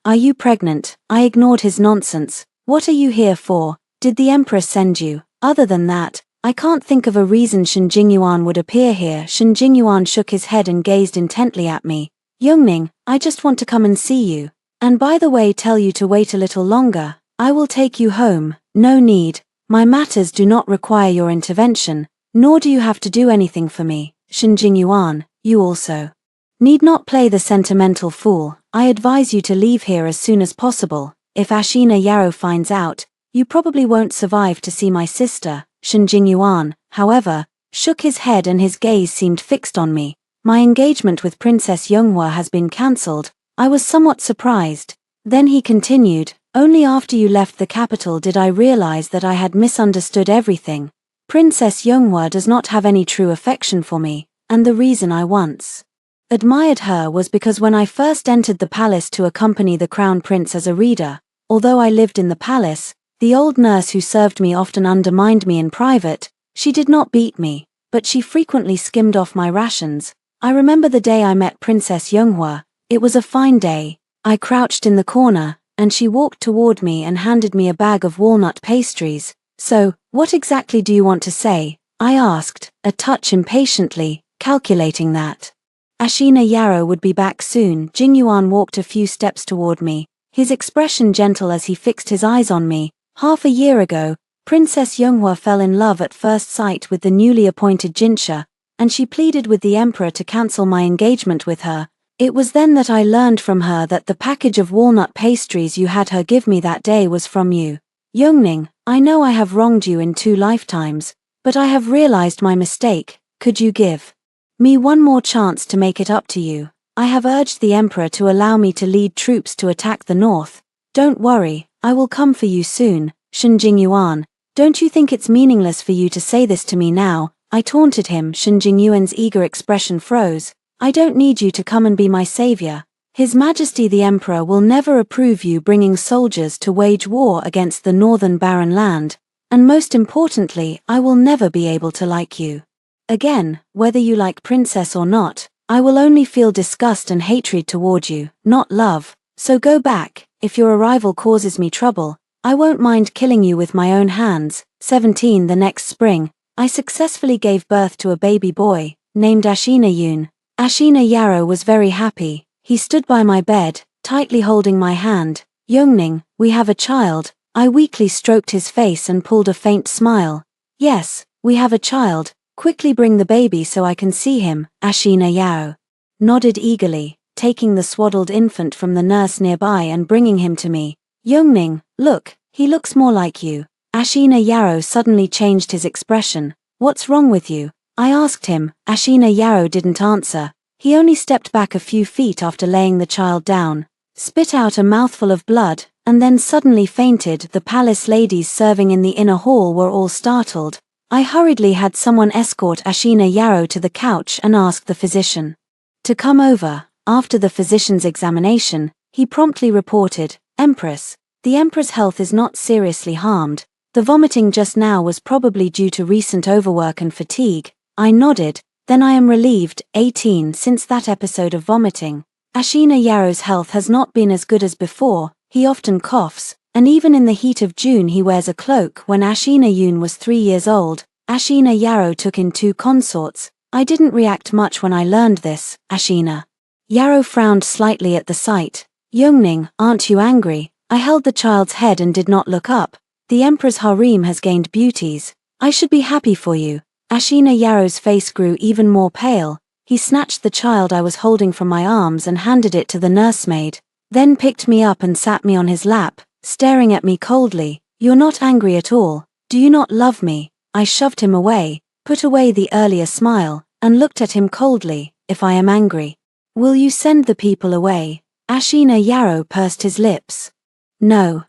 Are you pregnant? I ignored his nonsense. What are you here for? Did the emperor send you? Other than that, I can't think of a reason Shen Jingyuan would appear here. Shen Jingyuan shook his head and gazed intently at me. Youngning, I just want to come and see you. And by the way, tell you to wait a little longer. I will take you home. No need. My matters do not require your intervention, nor do you have to do anything for me. Shen Jingyuan, you also need not play the sentimental fool. I advise you to leave here as soon as possible. If Ashina Yarrow finds out, you probably won't survive to see my sister. Shen Jingyuan, however, shook his head and his gaze seemed fixed on me. My engagement with Princess Yonghua has been cancelled. I was somewhat surprised. Then he continued, only after you left the capital did I realize that I had misunderstood everything. Princess Yonghua does not have any true affection for me, and the reason I once admired her was because when I first entered the palace to accompany the crown prince as a reader, although I lived in the palace, the old nurse who served me often undermined me in private. She did not beat me, but she frequently skimmed off my rations. I remember the day I met Princess Yonghua. It was a fine day. I crouched in the corner, and she walked toward me and handed me a bag of walnut pastries. So, what exactly do you want to say? I asked, a touch impatiently, calculating that Ashina Yarrow would be back soon. Jingyuan walked a few steps toward me, his expression gentle as he fixed his eyes on me. Half a year ago, Princess Yonghua fell in love at first sight with the newly appointed Jinsha, and she pleaded with the emperor to cancel my engagement with her. It was then that I learned from her that the package of walnut pastries you had her give me that day was from you. Youngning, I know I have wronged you in 2 lifetimes, but I have realized my mistake. Could you give me one more chance to make it up to you? I have urged the emperor to allow me to lead troops to attack the north. Don't worry, I will come for you soon. Shen Jingyuan, don't you think it's meaningless for you to say this to me now? I taunted him. Shen Jingyuan's eager expression froze. I don't need you to come and be my savior. His Majesty the Emperor will never approve you bringing soldiers to wage war against the northern barren land. and most importantly, I will never be able to like you again, whether you like princess or not. I will only feel disgust and hatred toward you, not love. So go back. If your arrival causes me trouble, I won't mind killing you with my own hands. 17 The next spring, I successfully gave birth to a baby boy, named Ashina Yoon. Ashina Yarrow was very happy. He stood by my bed, tightly holding my hand. Youngning, we have a child. I weakly stroked his face and pulled a faint smile. Yes, we have a child. Quickly bring the baby so I can see him. Ashina Yarrow nodded eagerly, taking the swaddled infant from the nurse nearby and bringing him to me. Youngning, look, he looks more like you. Ashina Yarrow suddenly changed his expression. What's wrong with you? I asked him. Ashina Yarrow didn't answer. He only stepped back a few feet after laying the child down, spit out a mouthful of blood, and then suddenly fainted. The palace ladies serving in the inner hall were all startled. I hurriedly had someone escort Ashina Yarrow to the couch and asked the physician to come over. After the physician's examination, he promptly reported, Empress, the Emperor's health is not seriously harmed. The vomiting just now was probably due to recent overwork and fatigue. I nodded. Then I am relieved. 18 Since that episode of vomiting, Ashina Yarrow's health has not been as good as before. He often coughs, and even in the heat of June he wears a cloak. When Ashina Yoon was 3 years old, Ashina Yarrow took in 2 consorts. I didn't react much when I learned this. Ashina Yarrow frowned slightly at the sight. Youngning, aren't you angry? I held the child's head and did not look up. The Emperor's harem has gained beauties. I should be happy for you. Ashina Yarrow's face grew even more pale. He snatched the child I was holding from my arms and handed it to the nursemaid, then picked me up and sat me on his lap, staring at me coldly. You're not angry at all. Do you not love me? I shoved him away, put away the earlier smile, and looked at him coldly. If I am angry, will you send the people away? Ashina Yarrow pursed his lips. No,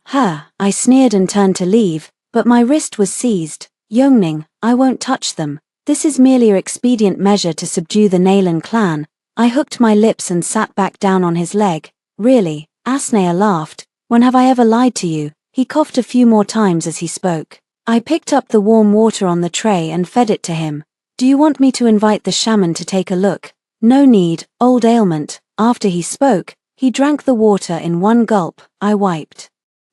I sneered and turned to leave, but my wrist was seized. Youngning, I won't touch them. This is merely an expedient measure to subdue the Nalan clan. I hooked my lips and sat back down on his leg. Really? Asnea laughed. When have I ever lied to you? He coughed a few more times as he spoke. I picked up the warm water on the tray and fed it to him. Do you want me to invite the shaman to take a look? No need, old ailment. After he spoke, he drank the water in one gulp. I wiped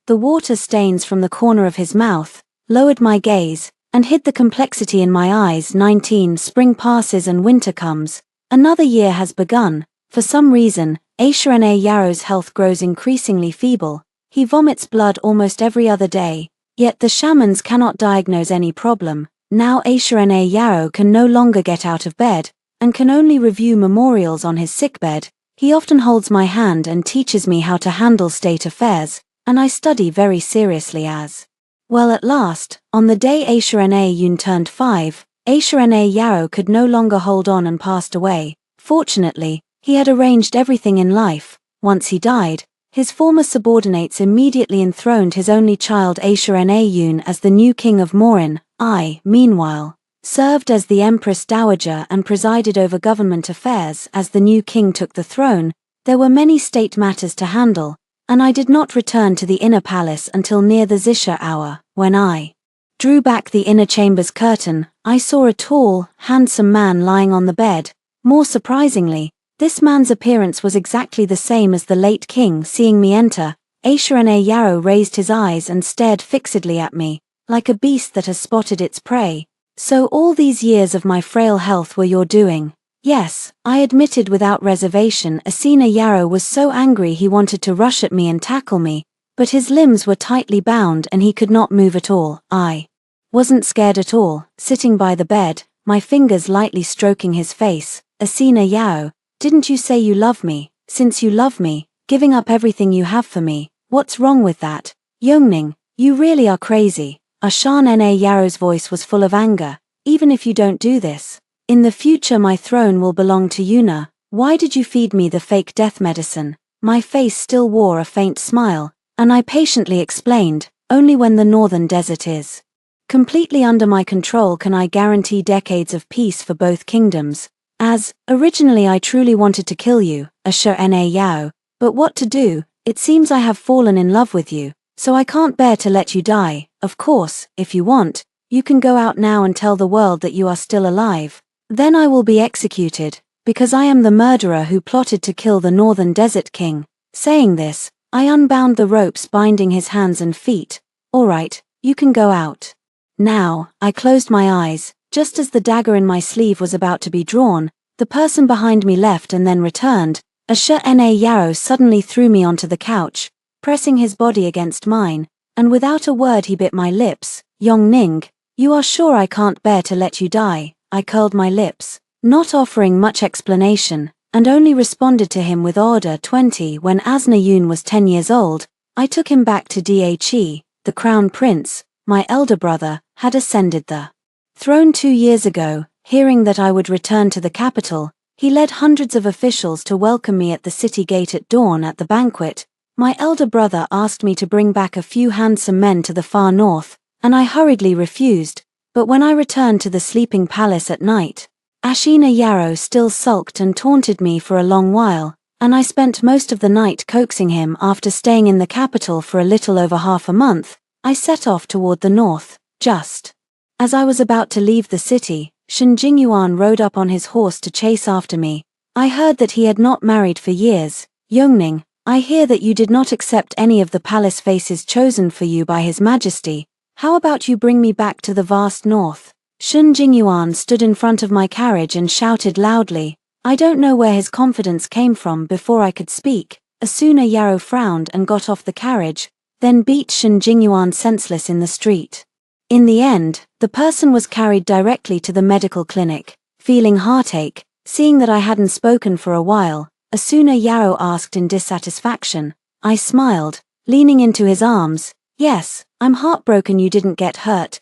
the water stains from the corner of his mouth, lowered my gaze, and hid the complexity in my eyes. 19 Spring passes and winter comes. Another year has begun. For some reason, Ashina Yarrow's health grows increasingly feeble. He vomits blood almost every other day. Yet the shamans cannot diagnose any problem. Now Ashina Yarrow can no longer get out of bed, and can only review memorials on his sickbed. He often holds my hand and teaches me how to handle state affairs, and I study very seriously as well. At last, on the day Ashina Yoon turned 5, Ashina Yarrow could no longer hold on and passed away. Fortunately, he had arranged everything in life. Once he died, his former subordinates immediately enthroned his only child Ashina Yoon as the new king of Morin. I, meanwhile, served as the Empress Dowager and presided over government affairs. As the new king took the throne, there were many state matters to handle, and I did not return to the inner palace until near the Zisha hour. When I drew back the inner chamber's curtain, I saw a tall, handsome man lying on the bed. More surprisingly, this man's appearance was exactly the same as the late king. Seeing me enter, Ashina Yarrow raised his eyes and stared fixedly at me, like a beast that has spotted its prey. So all these years of my frail health were your doing? Yes, I admitted without reservation. Ashina Yarrow was so angry he wanted to rush at me and tackle me, but his limbs were tightly bound and he could not move at all. I wasn't scared at all, sitting by the bed, my fingers lightly stroking his face. Ashina Yarrow, didn't you say you love me? Since you love me, giving up everything you have for me, what's wrong with that? Youngning, you really are crazy. Ashina Yarrow's voice was full of anger. Even if you don't do this, in the future my throne will belong to Yuna. Why did you feed me the fake death medicine? My face still wore a faint smile, and I patiently explained, only when the northern desert is completely under my control can I guarantee decades of peace for both kingdoms. As, originally I truly wanted to kill you, Ashina Yarrow, but what to do, it seems I have fallen in love with you, so I can't bear to let you die. Of course, if you want, you can go out now and tell the world that you are still alive. Then I will be executed, because I am the murderer who plotted to kill the Northern Desert King." Saying this, I unbound the ropes binding his hands and feet. "All right, you can go out." Now, I closed my eyes. Just as the dagger in my sleeve was about to be drawn, the person behind me left and then returned. Shna Yarrow suddenly threw me onto the couch, pressing his body against mine, and without a word he bit my lips. "Yongning, you are sure I can't bear to let you die?" I curled my lips, not offering much explanation, and only responded to him with Order 20. When Asna Yun was 10 years old, I took him back to Dhe. The Crown Prince, my elder brother, had ascended the throne 2 years ago. Hearing that I would return to the capital, he led hundreds of officials to welcome me at the city gate at dawn. At the banquet, my elder brother asked me to bring back a few handsome men to the far north, and I hurriedly refused. But when I returned to the sleeping palace at night, Shna Yarrow still sulked and taunted me for a long while, and I spent most of the night coaxing him. After staying in the capital for a little over half a month, I set off toward the north. Just as I was about to leave the city, Shen Jingyuan rode up on his horse to chase after me. I heard that he had not married for years. "Yongning, I hear that you did not accept any of the palace faces chosen for you by His Majesty. How about you bring me back to the vast north?" Shen Jingyuan stood in front of my carriage and shouted loudly. I don't know where his confidence came from. Before I could speak, Asuna Yarrow frowned and got off the carriage, then beat Shen Jingyuan senseless in the street. In the end, the person was carried directly to the medical clinic. Feeling heartache, seeing that I hadn't spoken for a while, Asuna Yarrow asked in dissatisfaction. I smiled, leaning into his arms. "Yes, I'm heartbroken you didn't get hurt,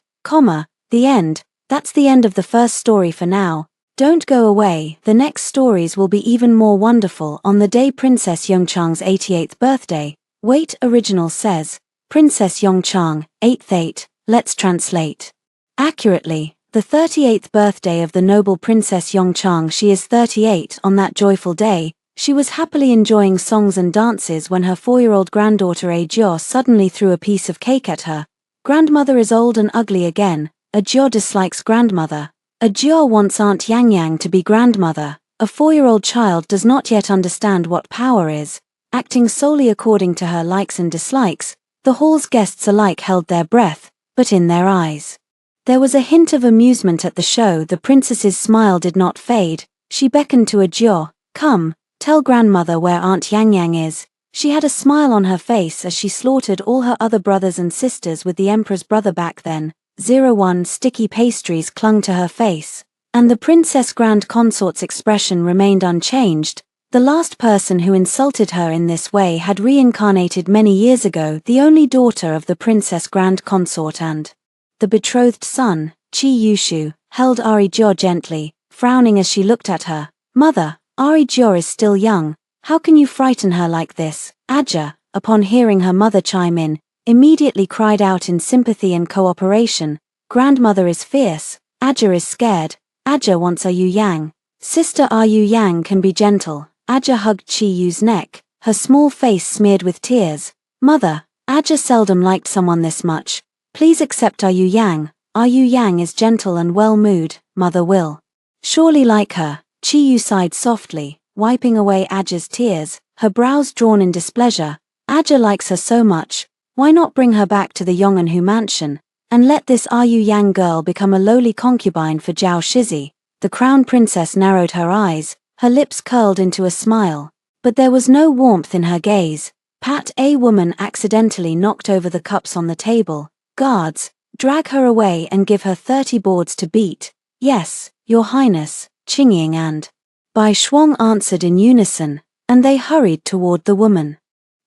the end. That's the end of the first story for now. Don't go away, the next stories will be even more wonderful." On the day Princess Yongchang's 88th birthday. Wait, original says, Princess Yongchang, 8th. Let's translate. Accurately, the 38th birthday of the noble Princess Yongchang. She is 38. On that joyful day, she was happily enjoying songs and dances when her 4-year-old granddaughter Ajio suddenly threw a piece of cake at her. Grandmother is old and ugly again. Ajio dislikes grandmother. Ajio wants Aunt Yang Yang to be grandmother. A 4-year-old child does not yet understand what power is, acting solely according to her likes and dislikes. The hall's guests alike held their breath, but in their eyes there was a hint of amusement at the show. The princess's smile did not fade. She beckoned to Ajio. "Come, tell grandmother where Aunt Yang Yang is." She had a smile on her face as she slaughtered all her other brothers and sisters with the emperor's brother back then. 01 sticky pastries clung to her face, and the princess grand consort's expression remained unchanged. The last person who insulted her in this way had reincarnated many years ago, the only daughter of the princess grand consort and the betrothed son. Chi Yushu held Arijio gently, frowning as she looked at her. "Mother, Arijio is still young. How can you frighten her like this?" Aja, upon hearing her mother chime in, immediately cried out in sympathy and cooperation. "Grandmother is fierce. Aja is scared. Aja wants Yu Yang. Sister Yu Yang can be gentle." Aja hugged Chi Yu's neck, her small face smeared with tears. "Mother, Aja seldom liked someone this much. Please accept Yu Yang. Yu Yang is gentle and well-mood. Mother will surely like her." Chi Yu sighed softly, wiping away Aja's tears, her brows drawn in displeasure. "Aja likes her so much. Why not bring her back to the Yong'anhu mansion, and let this Yu Yang girl become a lowly concubine for Zhao Shizi?" The crown princess narrowed her eyes, her lips curled into a smile, but there was no warmth in her gaze. Pat, a woman accidentally knocked over the cups on the table. "Guards, drag her away and give her 30 boards to beat." "Yes, Your Highness," Qingying and Bai Shuang answered in unison, and they hurried toward the woman.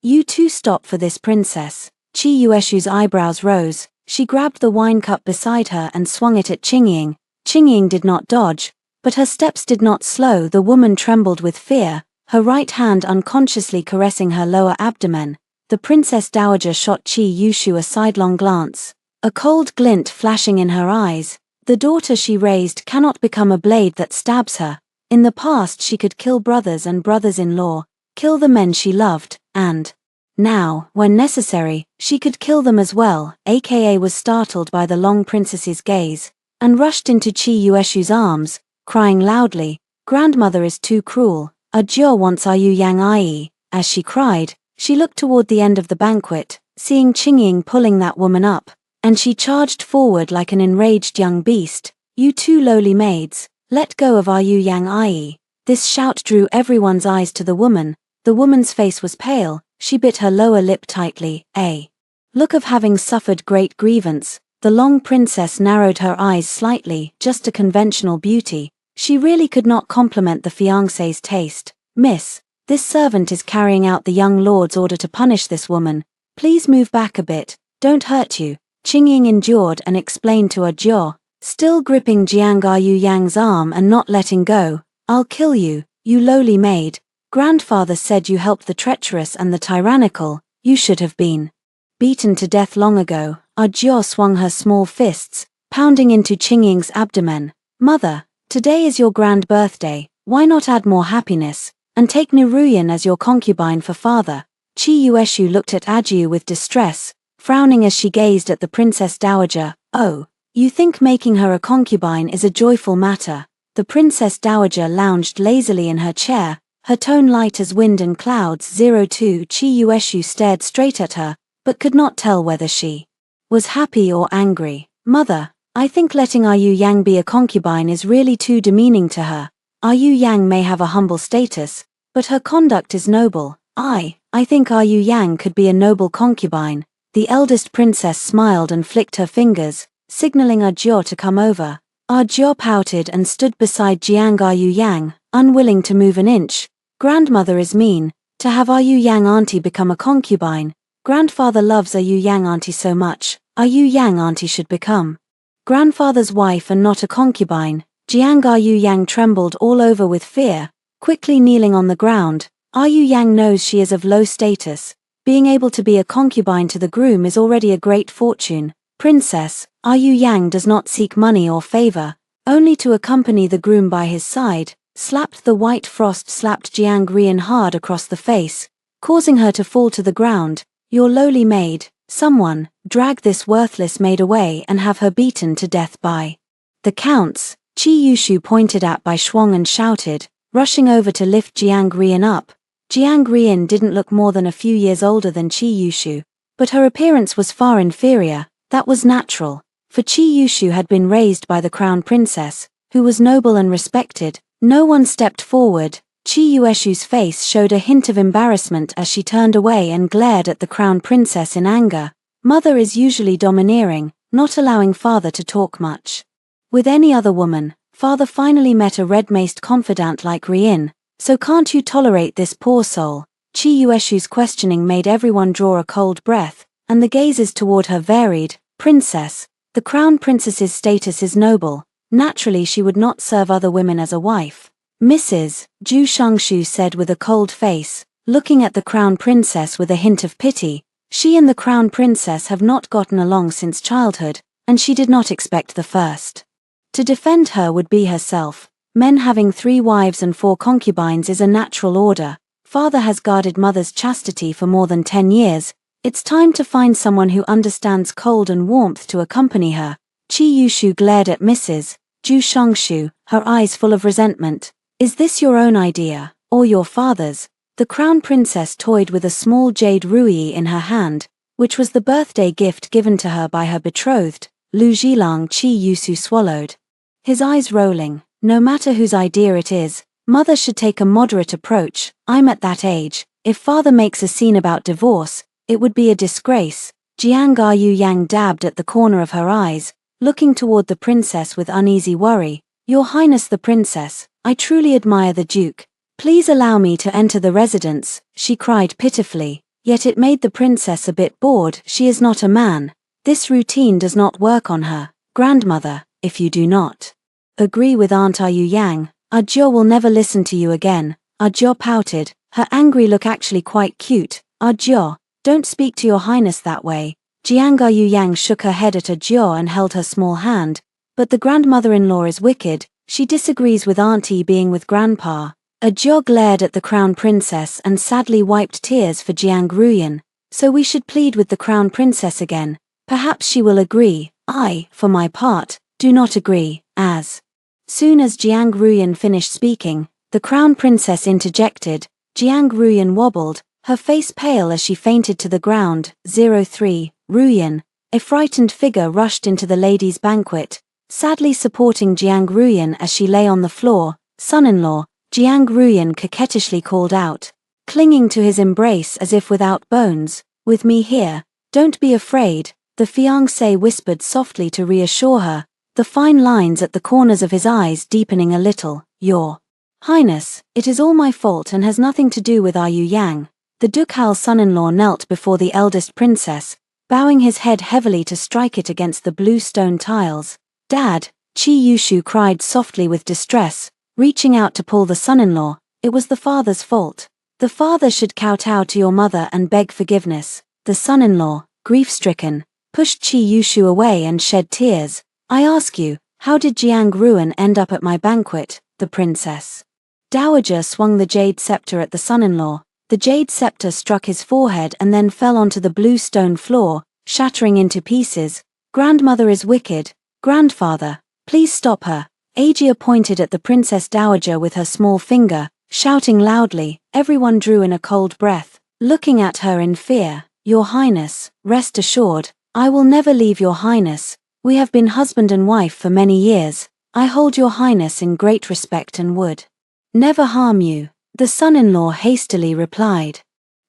"You two stop for this princess." Chi Yueshu's eyebrows rose. She grabbed the wine cup beside her and swung it at Qingying. Qingying did not dodge, but her steps did not slow. The woman trembled with fear, her right hand unconsciously caressing her lower abdomen. The princess dowager shot Chi Yushu a sidelong glance, a cold glint flashing in her eyes. The daughter she raised cannot become a blade that stabs her. In the past she could kill brothers and brothers-in-law, kill the men she loved, and Now, when necessary, she could kill them as well. Aka was startled by the long princess's gaze, and rushed into Chi Yueshu's arms, crying loudly, "Grandmother is too cruel, Ajio wants Yu Yang Ai." As she cried, she looked toward the end of the banquet, seeing Qingying pulling that woman up, and she charged forward like an enraged young beast. "You two lowly maids, let go of Yu Yang Ai." This shout drew everyone's eyes to the woman. The woman's face was pale, she bit her lower lip tightly, a look of having suffered great grievance. The long princess narrowed her eyes slightly, just a conventional beauty. She really could not compliment the fiancé's taste. "Miss, this servant is carrying out the young lord's order to punish this woman. Please move back a bit, don't hurt you." Qingying endured and explained to Ajio, still gripping Jiang Yu Yang's arm and not letting go, "I'll kill you, you lowly maid. Grandfather said you helped the treacherous and the tyrannical. You should have been beaten to death long ago." Ajio swung her small fists, pounding into Qingying's abdomen. "Mother, today is your grand birthday, why not add more happiness, and take Niruyan as your concubine for father?" Chi Yueshu looked at Ajiu with distress, frowning as she gazed at the princess dowager. "Oh, you think making her a concubine is a joyful matter?" The princess dowager lounged lazily in her chair, her tone light as wind and clouds. 02 Chi Yueshu stared straight at her, but could not tell whether she was happy or angry. "Mother, I think letting Yu Yang be a concubine is really too demeaning to her. Yu Yang may have a humble status, but her conduct is noble. I think Yu Yang could be a noble concubine." The eldest princess smiled and flicked her fingers, signaling Ajio to come over. Ajio pouted and stood beside Jiang Yu Yang, unwilling to move an inch. "Grandmother is mean, to have Yu Yang auntie become a concubine. Grandfather loves Yu Yang auntie so much, Yu Yang auntie should become grandfather's wife and not a concubine." Jiang Yu Yang trembled all over with fear, quickly kneeling on the ground. Yu Yang knows she is of low status. Being able to be a concubine to the groom is already a great fortune. "Princess, Yu Yang does not seek money or favor, only to accompany the groom by his side." Slapped the white frost slapped Jiang Rian hard across the face, causing her to fall to the ground. "Your lowly maid, someone, drag this worthless maid away and have her beaten to death by the counts." Chi Yushu pointed at Bai Shuang and shouted, rushing over to lift Jiang Rian up. Jiang Rian didn't look more than a few years older than Chi Yushu, but her appearance was far inferior. That was natural, for Chi Yushu had been raised by the crown princess, who was noble and respected. No one stepped forward. Chi Yueshu's face showed a hint of embarrassment as she turned away and glared at the crown princess in anger. Mother is usually domineering, not allowing father to talk much with any other woman. Father finally met a red-maced confidant like Rian, so can't you tolerate this poor soul? Chi Yueshu's questioning made everyone draw a cold breath, and the gazes toward her varied. "Princess, the crown princess's status is noble. Naturally she would not serve other women as a wife." "Mrs. Zhu Shangshu said with a cold face, looking at the crown princess with a hint of pity. She and the crown princess have not gotten along since childhood, and she did not expect the first to defend her would be herself. Men having 3 wives and 4 concubines is a natural order. Father has guarded mother's chastity for more than 10 years. It's time to find someone who understands cold and warmth to accompany her." Chi Yushu glared at Mrs. Zhu Shangshu, her eyes full of resentment. "Is this your own idea, or your father's?" The crown princess toyed with a small jade ruyi in her hand, which was the birthday gift given to her by her betrothed, Lu Zhilang. Chi Yusu swallowed, his eyes rolling. "No matter whose idea it is, mother should take a moderate approach. I'm at that age. If father makes a scene about divorce, it would be a disgrace." Jiang Yu Yang dabbed at the corner of her eyes, looking toward the princess with uneasy worry. "Your Highness the Princess, I truly admire the Duke. Please allow me to enter the residence," she cried pitifully. Yet it made the princess a bit bored. She is not a man. This routine does not work on her. "Grandmother, if you do not agree with Aunt Yu Yang, Ajio will never listen to you again." Ajio pouted, her angry look actually quite cute. "Ajio, don't speak to your highness that way." Jiang Yu Yang shook her head at Ajio and held her small hand. "But the grandmother-in-law is wicked, she disagrees with auntie being with grandpa." Ajia glared at the crown princess and sadly wiped tears for Jiang Ruyan. So we should plead with the crown princess again. Perhaps she will agree. I, for my part, do not agree. As soon as Jiang Ruyan finished speaking, the crown princess interjected. Jiang Ruyan wobbled, her face pale as she fainted to the ground. 03, Ruyan. A frightened figure rushed into the ladies' banquet, sadly supporting Jiang Ruyan as she lay on the floor. Son-in-law, Jiang Ruyan coquettishly called out, clinging to his embrace as if without bones. With me here, don't be afraid, the fiancé whispered softly to reassure her, the fine lines at the corners of his eyes deepening a little. Your Highness, it is all my fault and has nothing to do with Yu Yang. The ducal son-in-law knelt before the eldest princess, bowing his head heavily to strike it against the blue stone tiles. Dad, Qi Yushu cried softly with distress, reaching out to pull the son-in-law. It was the father's fault. The father should kowtow to your mother and beg forgiveness. The son-in-law, grief-stricken, pushed Qi Yushu away and shed tears. I ask you, how did Jiang Ruyan end up at my banquet? The princess dowager swung the jade scepter at the son-in-law. The jade scepter struck his forehead and then fell onto the blue stone floor, shattering into pieces. Grandmother is wicked. Grandfather, please stop her. Ajia pointed at the princess dowager with her small finger, shouting loudly. Everyone drew in a cold breath, looking at her in fear. Your Highness, rest assured, I will never leave your Highness. We have been husband and wife for many years. I hold your Highness in great respect and would never harm you, the son-in-law hastily replied.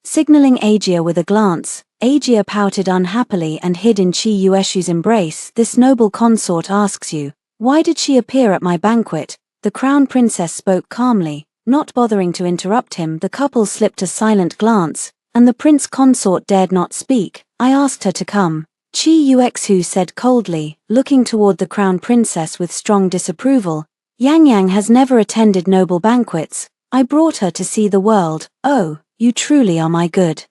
Signaling Ajia with a glance, Ajia pouted unhappily and hid in Qi Yueshu's embrace. This noble consort asks you, why did she appear at my banquet? The crown princess spoke calmly, not bothering to interrupt him. The couple slipped a silent glance, and the prince consort dared not speak. I asked her to come, Qi Yuexu said coldly, looking toward the crown princess with strong disapproval. Yang Yang has never attended noble banquets. I brought her to see the world. Oh, you truly are my good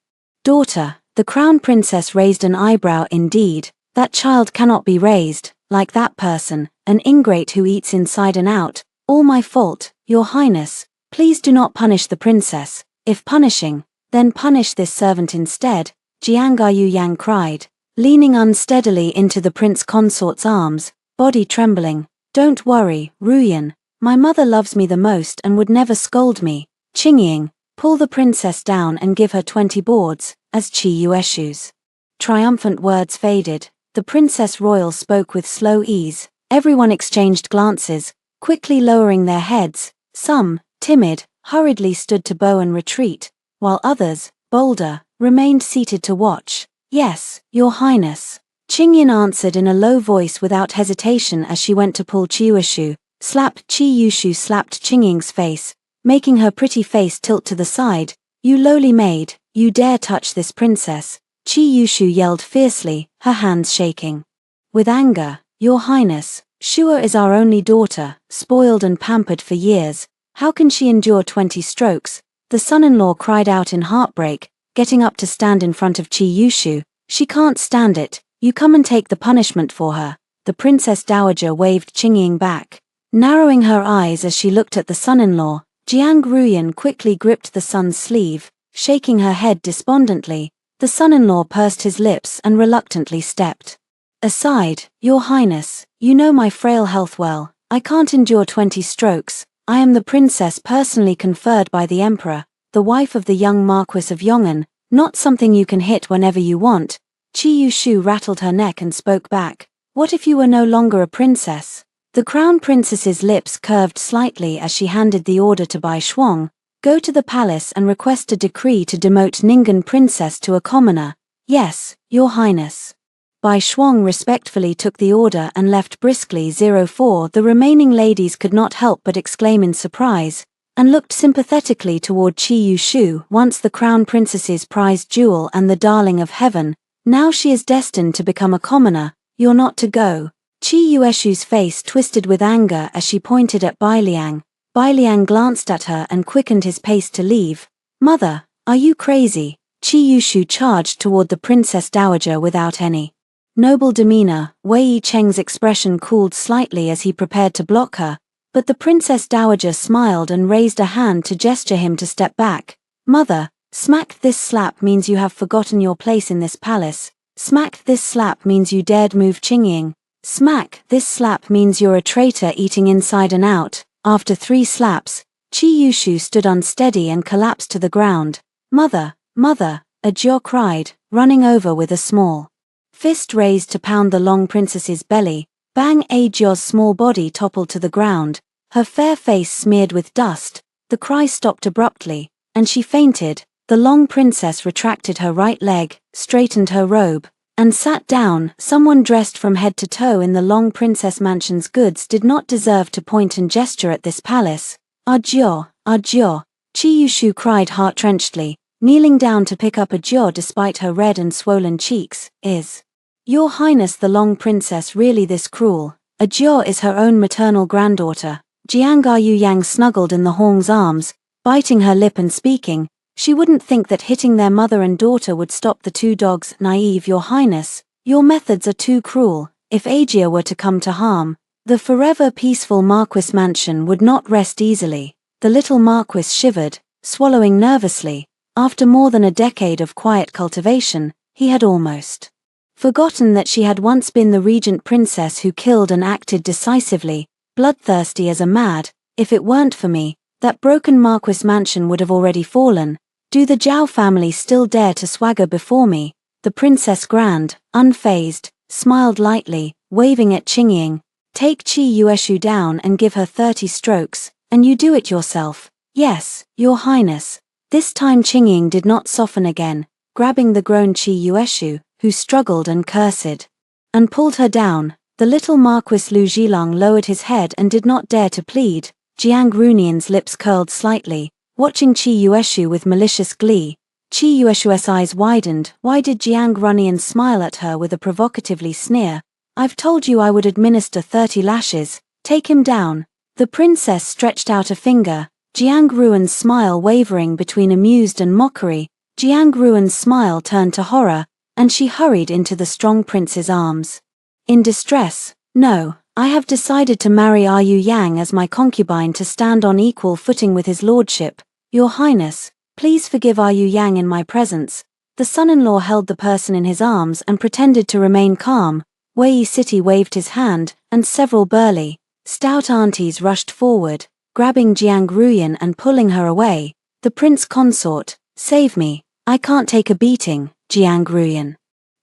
daughter. The crown princess raised an eyebrow. Indeed, that child cannot be raised, like that person, an ingrate who eats inside and out. All my fault, your Highness. Please do not punish the princess. If punishing, then punish this servant instead, Jiang Yu Yang cried, leaning unsteadily into the prince consort's arms, body trembling. Don't worry, Ruyan, my mother loves me the most and would never scold me. Qingying, pull the princess down and give her 20 boards. As Qi Yueshu's triumphant words faded, the princess royal spoke with slow ease. Everyone exchanged glances, quickly lowering their heads. Some, timid, hurriedly stood to bow and retreat, while others, bolder, remained seated to watch. Yes, your Highness, Qingyin answered in a low voice without hesitation as she went to pull Qi Yueshu. Slap. Qi Yushu slapped Qingying's face, making her pretty face tilt to the side. You lowly maid, you dare touch this princess. Qi Yushu yelled fiercely, her hands shaking with anger. Your Highness, Shua is our only daughter, spoiled and pampered for years. How can she endure 20 strokes? The son-in-law cried out in heartbreak, getting up to stand in front of Qi Yushu. She can't stand it. You come and take the punishment for her. The princess dowager waved Qingying back, narrowing her eyes as she looked at the son-in-law. Jiang Ruyan quickly gripped the son's sleeve, shaking her head despondently. The son-in-law pursed his lips and reluctantly stepped aside. Your Highness, you know my frail health well. I can't endure 20 strokes. I am the princess personally conferred by the emperor, the wife of the young Marquis of Yong'an, not something you can hit whenever you want. Qi Yushu rattled her neck and spoke back. What if you were no longer a princess? The crown princess's lips curved slightly as she handed the order to Bai Shuang. Go to the palace and request a decree to demote Ning'an princess to a commoner. Yes, your Highness. Bai Shuang respectfully took the order and left briskly. 04 The remaining ladies could not help but exclaim in surprise, and looked sympathetically toward Qi Yushu. Once the crown princess's prized jewel and the darling of heaven, now she is destined to become a commoner. You're not to go. Qi Yueshu's face twisted with anger as she pointed at Bai Liang. Bai Liang glanced at her and quickened his pace to leave. Mother, are you crazy? Qi Yushu charged toward the princess dowager without any noble demeanor. Wei Cheng's expression cooled slightly as he prepared to block her. But the Princess Dowager smiled and raised a hand to gesture him to step back. Mother, smack this slap means you have forgotten your place in this palace. Smack this slap means you dared move Qingying. Smack this slap means you're a traitor eating inside and out. After 3 slaps, Qi Yushu stood unsteady and collapsed to the ground. Mother, mother, a Jiao cried, running over with a small fist raised to pound the Long Princess's belly. Bang! A Jiao's small body toppled to the ground, her fair face smeared with dust. The cry stopped abruptly, and she fainted. The Long Princess retracted her right leg, straightened her robe, and sat down. Someone dressed from head to toe in the Long Princess Mansion's goods did not deserve to point and gesture at this palace. Ah Jiao, Qi Yushu cried heart-wrenchedly, kneeling down to pick up a Jiao despite her red and swollen cheeks. Is Your Highness the Long Princess really this cruel? A Jiao is her own maternal granddaughter. Jiang Yu Yang snuggled in the Hong's arms, biting her lip and speaking. She wouldn't think that hitting their mother and daughter would stop the 2 dogs. Naive, Your Highness. Your methods are too cruel. If Agia were to come to harm, the forever peaceful Marquis mansion would not rest easily. The little Marquis shivered, swallowing nervously. After more than a decade of quiet cultivation, he had almost forgotten that she had once been the regent princess who killed and acted decisively, bloodthirsty as a mad. If it weren't for me, that broken Marquis mansion would have already fallen. Do the Zhao family still dare to swagger before me? The Princess Grand, unfazed, smiled lightly, waving at Qingying. Take Qi Yueshu down and give her 30 strokes, and you do it yourself. Yes, Your Highness. This time Qingying did not soften again, grabbing the grown Qi Yueshu, who struggled and cursed, and pulled her down. The little Marquis Lu Zhilang lowered his head and did not dare to plead. Jiang Runian's lips curled slightly, watching Qi Yueshu with malicious glee. Qi Yueshu's eyes widened. Why did Jiang Runian smile at her with a provocatively sneer? I've told you I would administer 30 lashes. Take him down. The princess stretched out a finger, Jiang Ruan's smile wavering between amused and mockery. Jiang Ruan's smile turned to horror, and she hurried into the strong prince's arms. In distress, no, I have decided to marry Yu Yang as my concubine to stand on equal footing with his lordship. Your Highness, please forgive Yu Yang in my presence. The son-in-law held the person in his arms and pretended to remain calm. Wei City waved his hand, and several burly, stout aunties rushed forward, grabbing Jiang Ruyan and pulling her away. The prince consort, save me, I can't take a beating, Jiang Ruyan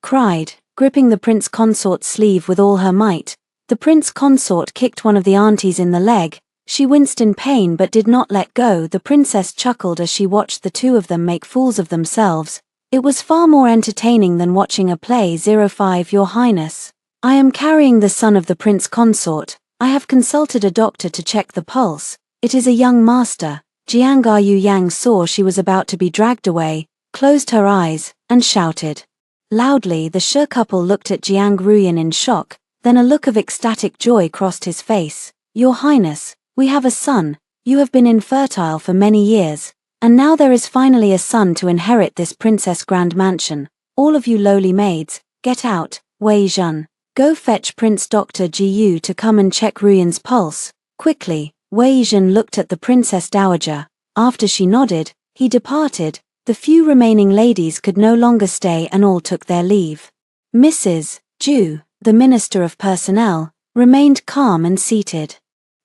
cried, gripping the prince consort's sleeve with all her might. The prince consort kicked one of the aunties in the leg. She winced in pain but did not let go. The princess chuckled as she watched the 2 of them make fools of themselves. It was far more entertaining than watching a play. 05 Your Highness. I am carrying the son of the prince consort. I have consulted a doctor to check the pulse. It is a young master. Jiang Yu Yang saw she was about to be dragged away, closed her eyes, and shouted loudly. The Shi couple looked at Jiang Ruyan in shock, then a look of ecstatic joy crossed his face. Your Highness, we have a son. You have been infertile for many years, and now there is finally a son to inherit this Princess Grand Mansion. All of you lowly maids, get out. Wei Zhen, go fetch Prince Dr. Jiyu to come and check Ruyan's pulse. Quickly. Wei Zhen looked at the Princess Dowager. After she nodded, he departed. The few remaining ladies could no longer stay and all took their leave. Mrs. Zhu, the Minister of Personnel, remained calm and seated,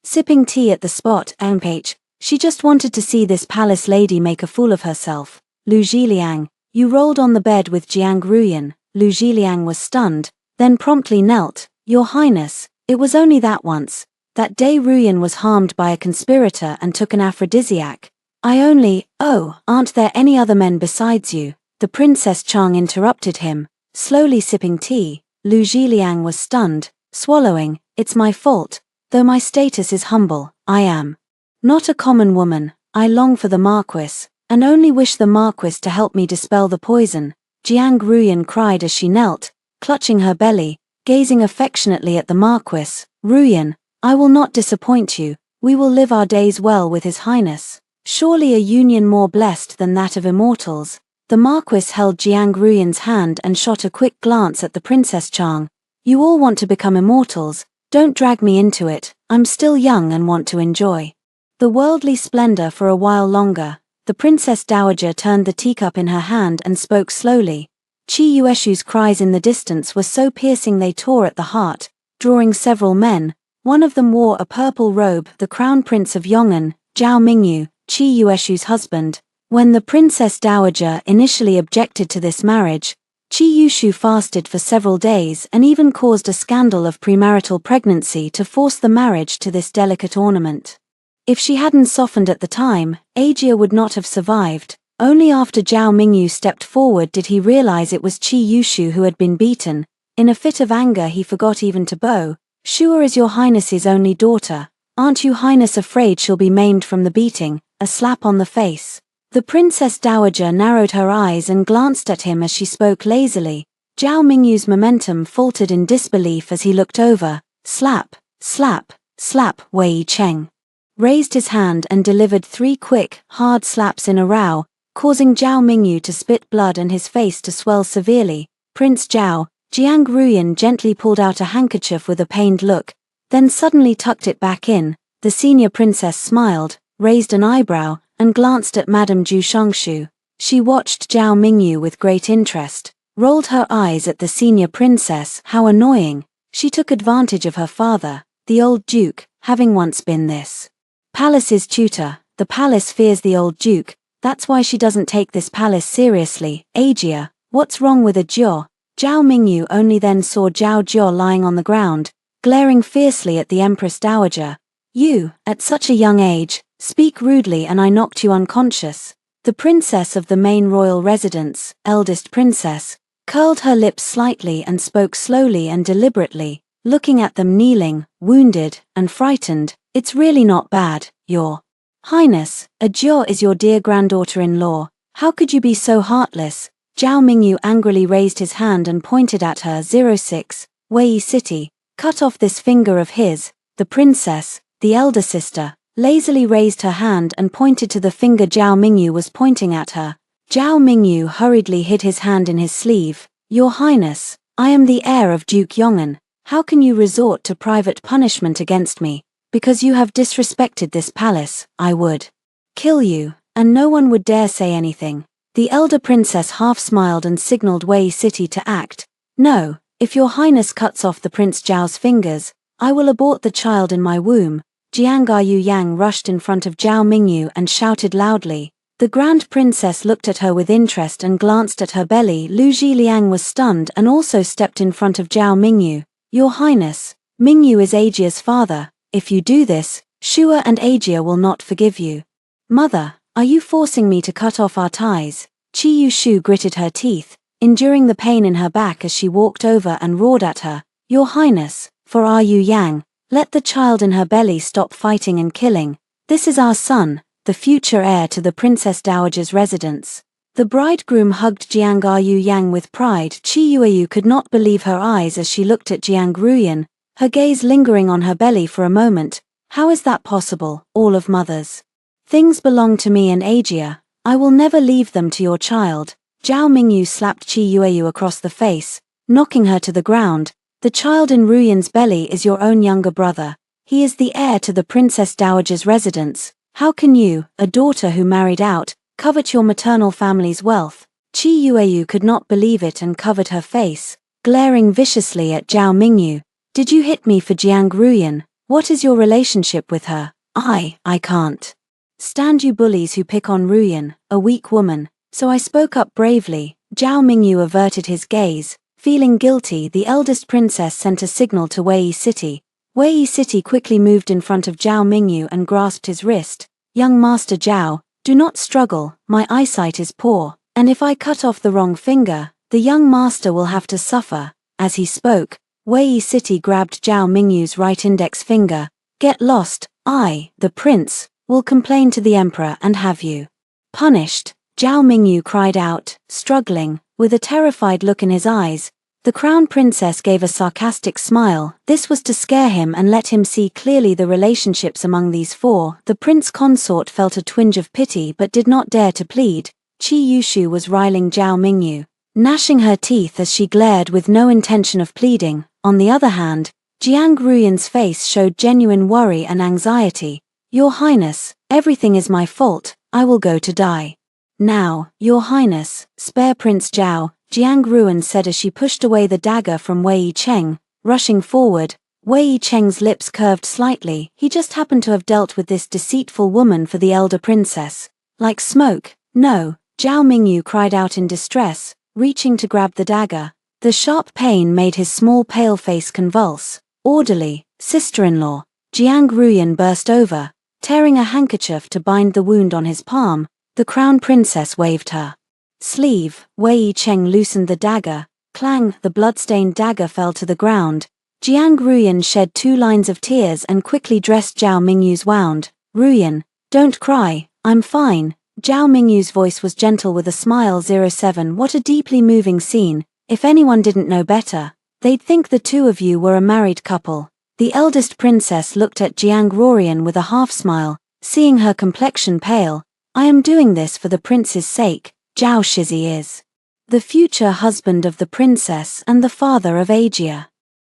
sipping tea at the spot. MH, she just wanted to see this palace lady make a fool of herself. Lu Zhiliang, you rolled on the bed with Jiang Ruyan. Lu Zhiliang was stunned, then promptly knelt. Your Highness, it was only that once. That day Ruyan was harmed by a conspirator and took an aphrodisiac. Oh, aren't there any other men besides you? The Princess Chang interrupted him, slowly sipping tea. Lu Zhiliang was stunned, swallowing. It's my fault, though my status is humble. I am not a common woman. I long for the Marquis, and only wish the Marquis to help me dispel the poison. Jiang Ruyan cried as she knelt, clutching her belly, gazing affectionately at the Marquis. Ruyan, I will not disappoint you. We will live our days well with His Highness. Surely a union more blessed than that of immortals. The Marquis held Jiang Ruyan's hand and shot a quick glance at the Princess Chang. You all want to become immortals, don't drag me into it. I'm still young and want to enjoy the worldly splendor for a while longer. The princess dowager turned the teacup in her hand and spoke slowly. Chi Yueshu's cries in the distance were so piercing they tore at the heart, drawing several men. One of them wore a purple robe, the crown prince of Yong'an, Zhao Mingyu, Chi Yueshu's husband. When the princess dowager initially objected to this marriage, Chi Yushu fasted for several days and even caused a scandal of premarital pregnancy to force the marriage to this delicate ornament. If she hadn't softened at the time, Aegir would not have survived. Only after Zhao Mingyu stepped forward did he realize it was Chi Yushu who had been beaten. In a fit of anger he forgot even to bow. "Shua is your highness's only daughter. Aren't you highness afraid she'll be maimed from the beating?" A slap on the face. The princess dowager narrowed her eyes and glanced at him as she spoke lazily. Zhao Mingyu's momentum faltered in disbelief as he looked over. Slap, slap, slap. Wei Cheng raised his hand and delivered 3 quick, hard slaps in a row, causing Zhao Mingyu to spit blood and his face to swell severely. Prince Zhao, Jiang Ruyan gently pulled out a handkerchief with a pained look, then suddenly tucked it back in. The senior princess smiled, raised an eyebrow, and glanced at Madame Zhu Shongshu. She watched Zhao Mingyu with great interest, rolled her eyes at the senior princess. How annoying. She took advantage of her father, the old duke, having once been this palace's tutor. The palace fears the old duke, that's why she doesn't take this palace seriously. Aegir, what's wrong with a Jiao? Zhao Mingyu only then saw Zhao Jiao lying on the ground, glaring fiercely at the Empress Dowager. "You, at such a young age, speak rudely and I knocked you unconscious." The princess of the main royal residence, eldest princess, curled her lips slightly and spoke slowly and deliberately, looking at them kneeling, wounded, and frightened. "It's really not bad, Your Highness. A Jiao is your dear granddaughter-in-law. How could you be so heartless?" Zhao Mingyu angrily raised his hand and pointed at her. 06, Wei City, cut off this finger of his. The princess, the elder sister, lazily raised her hand and pointed to the finger Zhao Mingyu was pointing at her. Zhao Mingyu hurriedly hid his hand in his sleeve. "Your Highness, I am the heir of Duke Yong'an. How can you resort to private punishment against me? Because you have disrespected this palace, I would kill you, and no one would dare say anything." The elder princess half smiled and signaled Wei City to act. "No, if your highness cuts off the Prince Zhao's fingers, I will abort the child in my womb." Jiang Yu Yang rushed in front of Zhao Mingyu and shouted loudly. The grand princess looked at her with interest and glanced at her belly. Lu Zhiliang was stunned and also stepped in front of Zhao Mingyu. "Your highness, Mingyu is Aegir's father. If you do this, Shua and Aegir will not forgive you." "Mother, are you forcing me to cut off our ties?" Chi Yushu gritted her teeth, enduring the pain in her back as she walked over and roared at her. "Your Highness, for our Yu Yang, let the child in her belly stop fighting and killing. This is our son, the future heir to the Princess Dowager's residence." The bridegroom hugged Jiang Yu Yang with pride. Chi Yueyu could not believe her eyes as she looked at Jiang Ruyan, her gaze lingering on her belly for a moment. "How is that possible? All of mother's things belong to me and Aegir. I will never leave them to your child." Zhao Mingyu slapped Chi Yueyu across the face, knocking her to the ground. "The child in Ruyan's belly is your own younger brother. He is the heir to the Princess Dowager's residence. How can you, a daughter who married out, covet your maternal family's wealth?" Chi Yueyu could not believe it and covered her face, glaring viciously at Zhao Mingyu. "Did you hit me for Jiang Ruyan? What is your relationship with her?" I can't stand you bullies who pick on Ruyan, a weak woman, so I spoke up bravely." Zhao Mingyu averted his gaze. Feeling guilty, the eldest princess sent a signal to Wei City. Wei City quickly moved in front of Zhao Mingyu and grasped his wrist. "Young Master Zhao, do not struggle, my eyesight is poor, and if I cut off the wrong finger, the young master will have to suffer." As he spoke, Wei City grabbed Zhao Mingyu's right index finger. "Get lost, I, the prince, will complain to the emperor and have you punished." Zhao Mingyu cried out, struggling, with a terrified look in his eyes. The crown princess gave a sarcastic smile. This was to scare him and let him see clearly the relationships among these four. The prince consort felt a twinge of pity but did not dare to plead. Chi Yushu was riling Zhao Mingyu, gnashing her teeth as she glared with no intention of pleading. On the other hand, Jiang Ruyan's face showed genuine worry and anxiety. Your Highness, everything is my fault, I will go to die. Now, Your Highness, spare Prince Zhao, Jiang Ruyan said as she pushed away the dagger from Wei Cheng. Rushing forward, Wei Cheng's lips curved slightly. He just happened to have dealt with this deceitful woman for the elder princess. Like smoke. No, Zhao Mingyu cried out in distress, reaching to grab the dagger. The sharp pain made his small pale face convulse. Orderly, sister-in-law, Jiang Ruyan burst over, tearing a handkerchief to bind the wound on his palm. The crown princess waved her sleeve. Wei Cheng loosened the dagger. Clang, the blood-stained dagger fell to the ground. Jiang Ruyan shed 2 lines of tears and quickly dressed Zhao Mingyu's wound. Ruyan, don't cry, I'm fine. Zhao Mingyu's voice was gentle with a smile. 07 What a deeply moving scene. If anyone didn't know better, they'd think the two of you were a married couple. The eldest princess looked at Jiang Ruyan with a half-smile, seeing her complexion pale. I am doing this for the prince's sake. Zhao Shizi is the future husband of the princess and the father of Agia.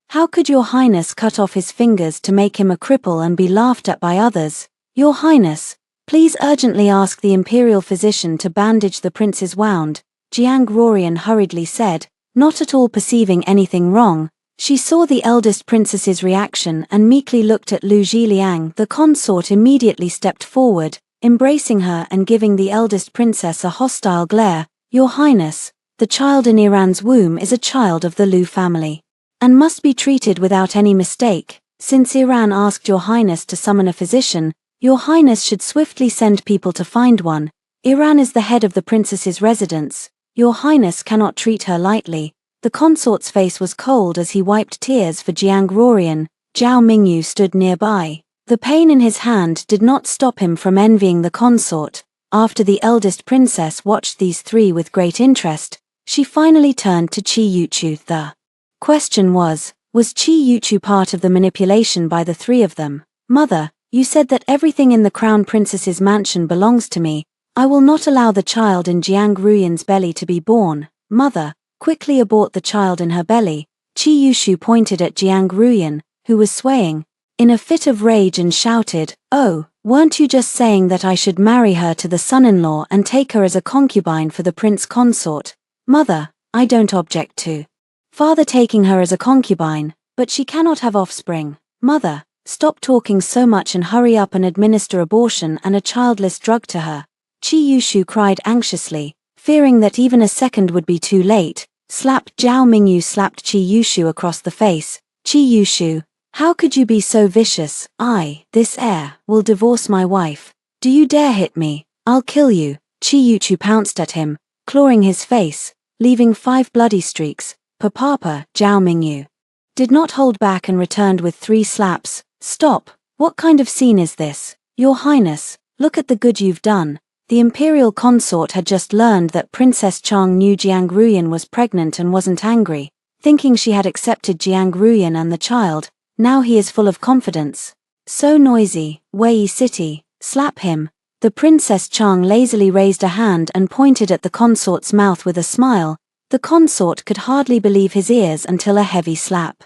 How could Your Highness cut off his fingers to make him a cripple and be laughed at by others? Your Highness, please urgently ask the imperial physician to bandage the prince's wound, Jiang Ruyan hurriedly said, not at all perceiving anything wrong. She saw the eldest princess's reaction and meekly looked at Lu Zhiliang. The consort immediately stepped forward, embracing her and giving the eldest princess a hostile glare. Your Highness, the child in Iran's womb is a child of the Lu family, and must be treated without any mistake. Since Iran asked Your Highness to summon a physician, Your Highness should swiftly send people to find one. Iran is the head of the princess's residence. Your Highness cannot treat her lightly. The consort's face was cold as he wiped tears for Jiang Ruyan. Zhao Mingyu stood nearby. The pain in his hand did not stop him from envying the consort. After the eldest princess watched these three with great interest, she finally turned to Qi Yuchu. The question was Qi Yuchu part of the manipulation by the three of them? Mother, you said that everything in the crown princess's mansion belongs to me. I will not allow the child in Jiang Ruyan's belly to be born. Mother, quickly abort the child in her belly. Qi Yuchu pointed at Jiang Ruyan, who was swaying in a fit of rage, and shouted, Oh, weren't you just saying that I should marry her to the son-in-law and take her as a concubine for the prince consort? Mother, I don't object to father taking her as a concubine, but she cannot have offspring. Mother, stop talking so much and hurry up and administer abortion and a childless drug to her. Qi Yuchu cried anxiously, fearing that even a second would be too late. Slap. Zhao Mingyu slapped Qi Yuchu across the face. Qi Yuchu, how could you be so vicious? I, this heir, will divorce my wife. Do you dare hit me? I'll kill you. Qi Yuchu pounced at him, clawing his face, leaving 5 bloody streaks. Papa, Zhao Mingyu did not hold back and returned with 3 slaps. Stop. What kind of scene is this? Your Highness, look at the good you've done. The imperial consort had just learned that Princess Chang knew Jiang Ruyan was pregnant and wasn't angry, thinking she had accepted Jiang Ruyan and the child. Now he is full of confidence. So noisy, Wei City, slap him. The Princess Chang lazily raised a hand and pointed at the consort's mouth with a smile. The consort could hardly believe his ears until a heavy slap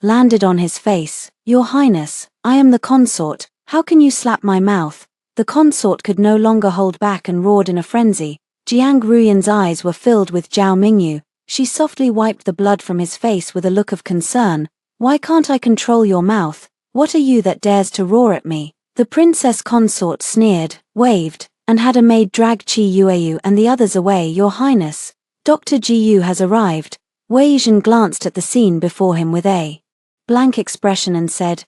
landed on his face. Your Highness, I am the consort, how can you slap my mouth? The consort could no longer hold back and roared in a frenzy. Jiang Ruyan's eyes were filled with Zhao Mingyu. She softly wiped the blood from his face with a look of concern. Why can't I control your mouth? What are you that dares to roar at me? The princess consort sneered, waved, and had a maid drag Qi Yueyu and the others away. Your Highness, Dr. Jiyu has arrived. Wei Zhen glanced at the scene before him with a blank expression and said,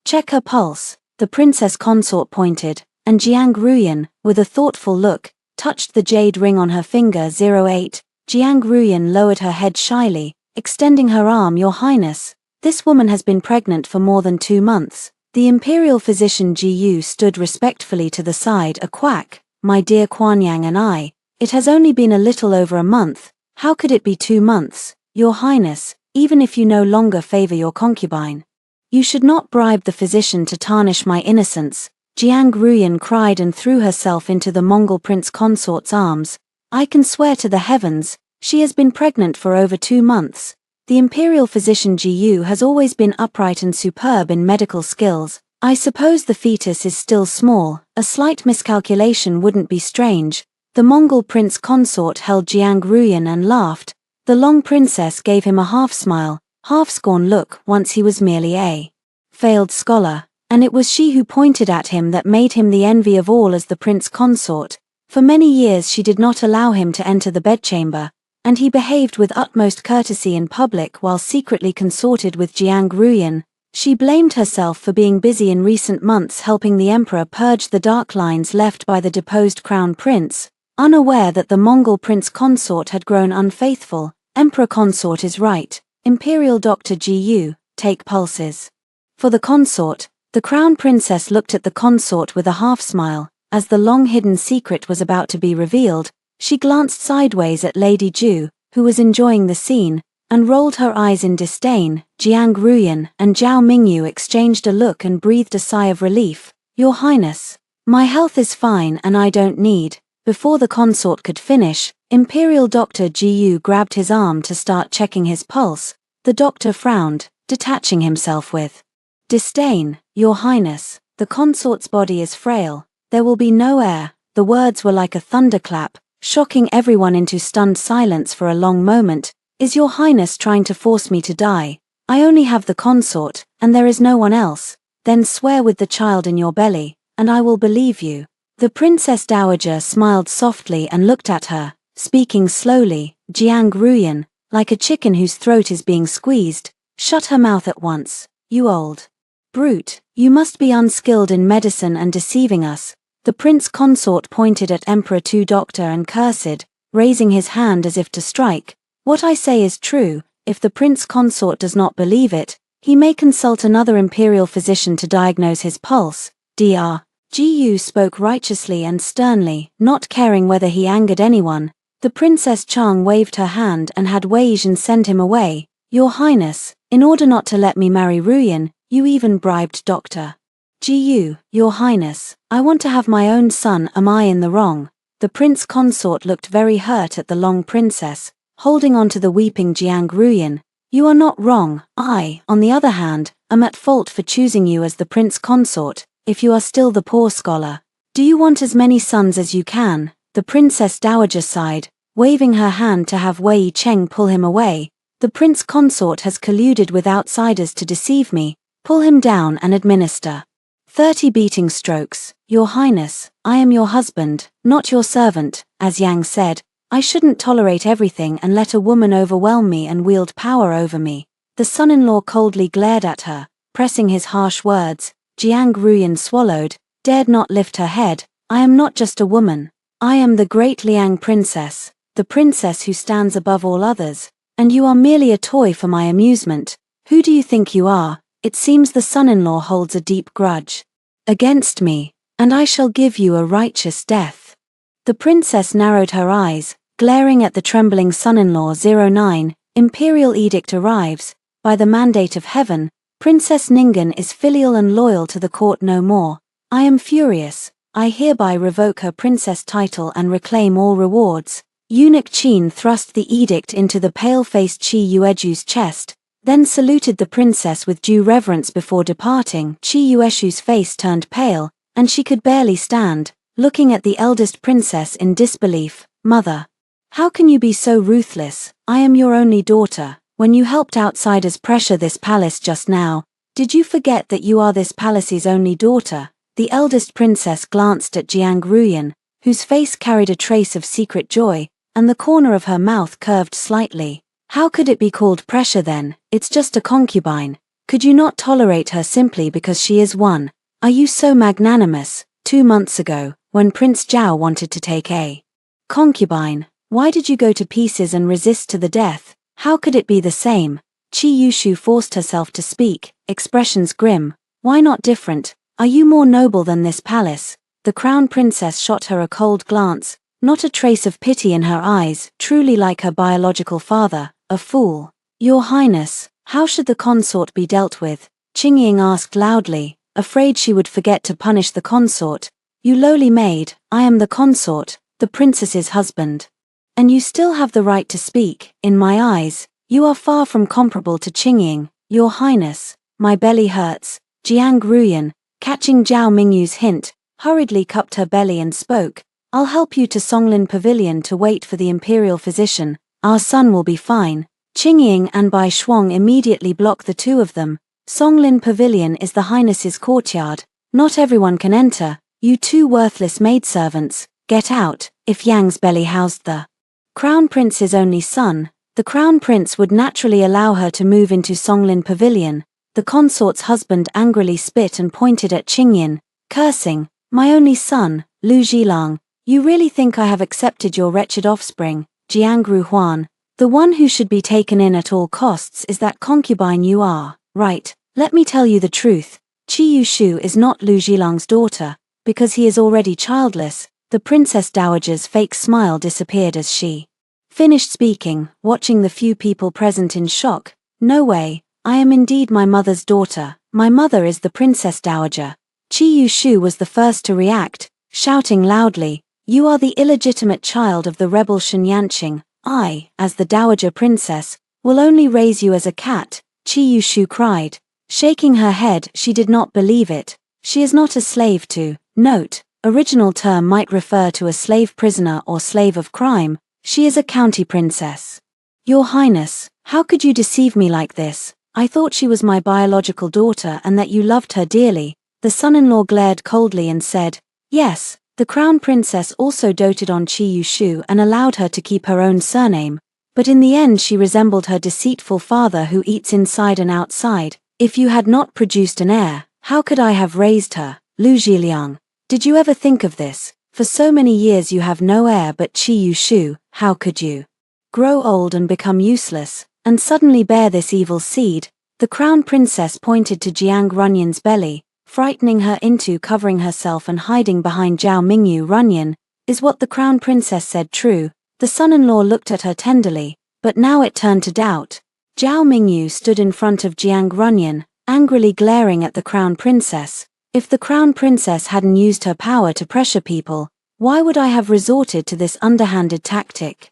check her pulse. The princess consort pointed, and Jiang Ruyan, with a thoughtful look, touched the jade ring on her finger. 08. Jiang Ruyan lowered her head shyly, extending her arm. Your Highness, this woman has been pregnant for more than 2 months. The imperial physician Jiyu stood respectfully to the side. A quack, my dear Kuanyang and I, it has only been a little over a month. How could it be 2 months? Your Highness, even if you no longer favor your concubine, you should not bribe the physician to tarnish my innocence. Jiang Ruyan cried and threw herself into the Mongol prince consort's arms. I can swear to the heavens, she has been pregnant for over 2 months. The imperial physician Ji has always been upright and superb in medical skills. I suppose the fetus is still small, a slight miscalculation wouldn't be strange. The Mongol prince consort held Jiang Ruyan and laughed. The long princess gave him a half-smile, half-scorn look once he was merely a failed scholar, and it was she who pointed at him that made him the envy of all as the prince consort. For many years she did not allow him to enter the bedchamber, and he behaved with utmost courtesy in public while secretly consorted with Jiang Ruyan. She blamed herself for being busy in recent months helping the emperor purge the dark lines left by the deposed crown prince, unaware that the Mongol prince consort had grown unfaithful. Emperor consort is right. Imperial Doctor Gu, take pulses. For the consort, the crown princess looked at the consort with a half-smile. As the long-hidden secret was about to be revealed, she glanced sideways at Lady Ju, who was enjoying the scene, and rolled her eyes in disdain. Jiang Ruyan and Zhao Mingyu exchanged a look and breathed a sigh of relief. Your Highness, my health is fine and I don't need. Before the consort could finish, Imperial Doctor Gu grabbed his arm to start checking his pulse. The doctor frowned, detaching himself with disdain. Your Highness, the consort's body is frail. There will be no air. The words were like a thunderclap, shocking everyone into stunned silence for a long moment. Is Your Highness trying to force me to die? I only have the consort, and there is no one else. Then swear with the child in your belly, and I will believe you. The Princess Dowager smiled softly and looked at her, speaking slowly. Jiang Ruyan, like a chicken whose throat is being squeezed, shut her mouth at once. You old brute, you must be unskilled in medicine and deceiving us. The prince consort pointed at Emperor Tu Doctor and cursed, raising his hand as if to strike. What I say is true. If the prince consort does not believe it, he may consult another imperial physician to diagnose his pulse. Dr. Gu spoke righteously and sternly, not caring whether he angered anyone. The Princess Chang waved her hand and had Wei Zhen send him away. Your Highness, in order not to let me marry Ruyan, you even bribed Dr. Gu. Your Highness, I want to have my own son. Am I in the wrong? The prince consort looked very hurt at the long princess, holding on to the weeping Jiang Ruyan. You are not wrong. I, on the other hand, am at fault for choosing you as the prince consort. If you are still the poor scholar, do you want as many sons as you can? The Princess Dowager sighed, waving her hand to have Wei Cheng pull him away. The prince consort has colluded with outsiders to deceive me. Pull him down and administer 30 beating strokes. Your Highness, I am your husband, not your servant. As Yang said, I shouldn't tolerate everything and let a woman overwhelm me and wield power over me. The son-in-law coldly glared at her, pressing his harsh words. Jiang Ruyan swallowed, dared not lift her head. I am not just a woman. I am the great Liang princess, the princess who stands above all others, and you are merely a toy for my amusement. Who do you think you are? It seems the son-in-law holds a deep grudge against me, and I shall give you a righteous death. The princess narrowed her eyes, glaring at the trembling son-in-law. 09, Imperial edict arrives. By the mandate of heaven, Princess Ningen is filial and loyal to the court no more. I am furious. I hereby revoke her princess title and reclaim all rewards. Eunuch Qin thrust the edict into the pale-faced Qi Yueju's chest, then saluted the princess with due reverence before departing. Qi Yueshu's face turned pale, and she could barely stand, looking at the eldest princess in disbelief. Mother, how can you be so ruthless? I am your only daughter. When you helped outsiders pressure this palace just now, did you forget that you are this palace's only daughter? The eldest princess glanced at Jiang Ruyan, whose face carried a trace of secret joy, and the corner of her mouth curved slightly. How could it be called pressure then? It's just a concubine. Could you not tolerate her simply because she is one? Are you so magnanimous? 2 months ago, when Prince Zhao wanted to take a concubine, why did you go to pieces and resist to the death? How could it be the same? Qi Yushu forced herself to speak, expressions grim. Why not different? Are you more noble than this palace? The crown princess shot her a cold glance, not a trace of pity in her eyes, truly like her biological father, a fool. Your Highness, how should the consort be dealt with? Qingying asked loudly, afraid she would forget to punish the consort. You lowly maid, I am the consort, the princess's husband. And you still have the right to speak. In my eyes, You are far from comparable to Qingying, your highness. My belly hurts. Jiang Ruyan, catching Zhao Mingyu's hint, hurriedly cupped her belly and spoke. I'll help you to Songlin Pavilion to wait for the imperial physician. Our son will be fine. Qingying and Bai Shuang immediately block the two of them. Songlin Pavilion is the highness's courtyard. Not everyone can enter. You two worthless maidservants, get out. If Yang's belly housed the Crown Prince's only son, the Crown Prince would naturally allow her to move into Songlin Pavilion. The consort's husband angrily spit and pointed at Qingyin, cursing, my only son, Lu Zhilang, you really think I have accepted your wretched offspring, Jiangru Huan? The one who should be taken in at all costs is that concubine you are, right? Let me tell you the truth. Qi Yushu is not Lu Zhilang's daughter, because he is already childless. The Princess Dowager's fake smile disappeared as she finished speaking, watching the few people present in shock. No way, I am indeed my mother's daughter. My mother is the Princess Dowager. Qi Yushu was the first to react, shouting loudly, you are the illegitimate child of the rebel Shen Yanqing. I, as the Dowager Princess, will only raise you as a cat, Qi Yushu cried. Shaking her head, she did not believe it. She is not a slave to, note, original term might refer to a slave prisoner or slave of crime. She is a county princess. Your Highness, how could you deceive me like this? I thought she was my biological daughter and that you loved her dearly. The son-in-law glared coldly and said, yes, the crown princess also doted on Qi Yushu and allowed her to keep her own surname. But in the end she resembled her deceitful father who eats inside and outside. If you had not produced an heir, how could I have raised her? Lu Zhiliang, did you ever think of this? For so many years you have no heir but Qi Yushu, how could you grow old and become useless, and suddenly bear this evil seed? The crown princess pointed to Jiang Runyan's belly, frightening her into covering herself and hiding behind Zhao Mingyu. Runyan, is what the crown princess said true? The son-in-law looked at her tenderly, but now it turned to doubt. Zhao Mingyu stood in front of Jiang Runyan, angrily glaring at the crown princess. If the crown princess hadn't used her power to pressure people, why would I have resorted to this underhanded tactic?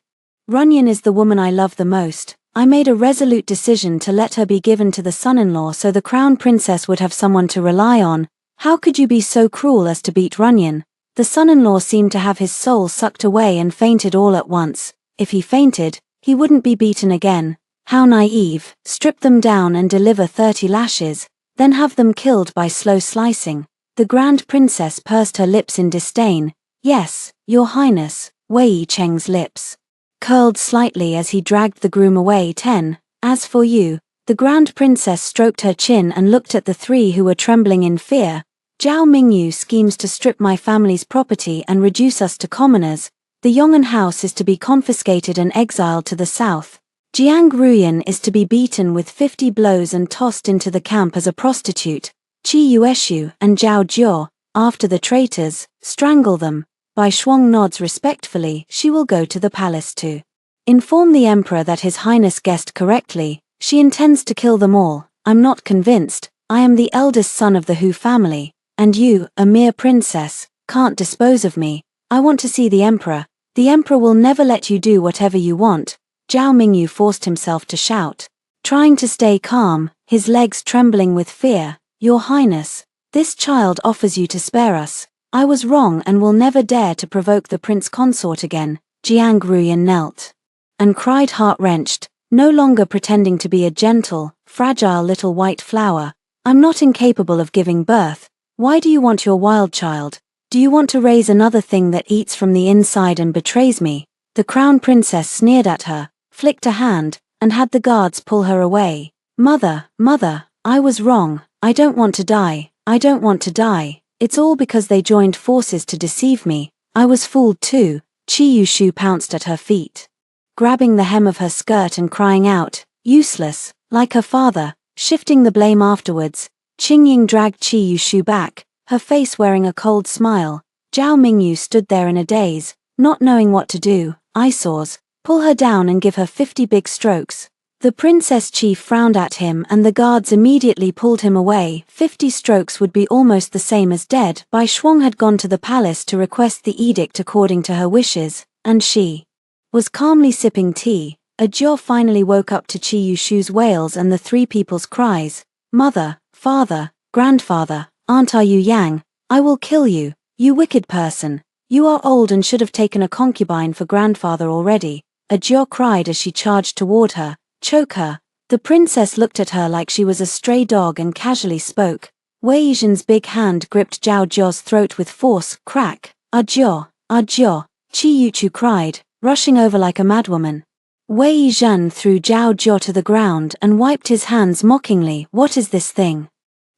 Runyan is the woman I love the most. I made a resolute decision to let her be given to the son-in-law so the crown princess would have someone to rely on. How could you be so cruel as to beat Runyan? The son-in-law seemed to have his soul sucked away and fainted all at once. If he fainted, he wouldn't be beaten again. How naive. Strip them down and deliver 30 lashes, then have them killed by slow slicing. The grand princess pursed her lips in disdain. Yes, your highness. Wei Cheng's lips curled slightly as he dragged the groom away. 10. As for you, the grand princess stroked her chin and looked at the three who were trembling in fear. Zhao Mingyu schemes to strip my family's property and reduce us to commoners. The Yong'an house is to be confiscated and exiled to the south. Jiang Ruyan is to be beaten with 50 blows and tossed into the camp as a prostitute. Qi Yueshu and Zhao Jiao, after the traitors, strangle them. Bai Shuang nods respectfully. She will go to the palace to inform the emperor that his highness guessed correctly. She intends to kill them all. I'm not convinced. I am the eldest son of the Hu family, and you, a mere princess, can't dispose of me. I want to see the emperor. The emperor will never let you do whatever you want. Zhao Mingyu forced himself to shout, trying to stay calm, his legs trembling with fear. Your highness, this child offers you to spare us. I was wrong and will never dare to provoke the prince consort again. Jiang Ruyan knelt and cried heart-wrenched, no longer pretending to be a gentle, fragile little white flower. I'm not incapable of giving birth. Why do you want your wild child? Do you want to raise another thing that eats from the inside and betrays me? The crown princess sneered at her, flicked a hand, and had the guards pull her away. Mother, I was wrong. I don't want to die. I don't want to die. It's all because they joined forces to deceive me. I was fooled too. Qi Yushu pounced at her feet, grabbing the hem of her skirt and crying out, useless, like her father. Shifting the blame afterwards, Qingying dragged Qi Yushu back, her face wearing a cold smile. Zhao Mingyu stood there in a daze, not knowing what to do. Eyesores, pull her down and give her 50 big strokes. The princess chief frowned at him and the guards immediately pulled him away. 50 strokes would be almost the same as dead. Bai Shuang had gone to the palace to request the edict according to her wishes, and she was calmly sipping tea. Ajor finally woke up to Chi Yushu's wails and the three people's cries. Mother, father, grandfather, aunt, are you Yang? I will kill you, you wicked person. You are old and should have taken a concubine for grandfather already. Ajor cried as she charged toward her. Choke her. The princess looked at her like she was a stray dog and casually spoke. Wei Yizhen's big hand gripped Zhao Jia's throat with force. Crack. Ajor, Ajor, Chi Yuchu cried, rushing over like a madwoman. Wei Yizhen threw Zhao Jia to the ground and wiped his hands mockingly. What is this thing?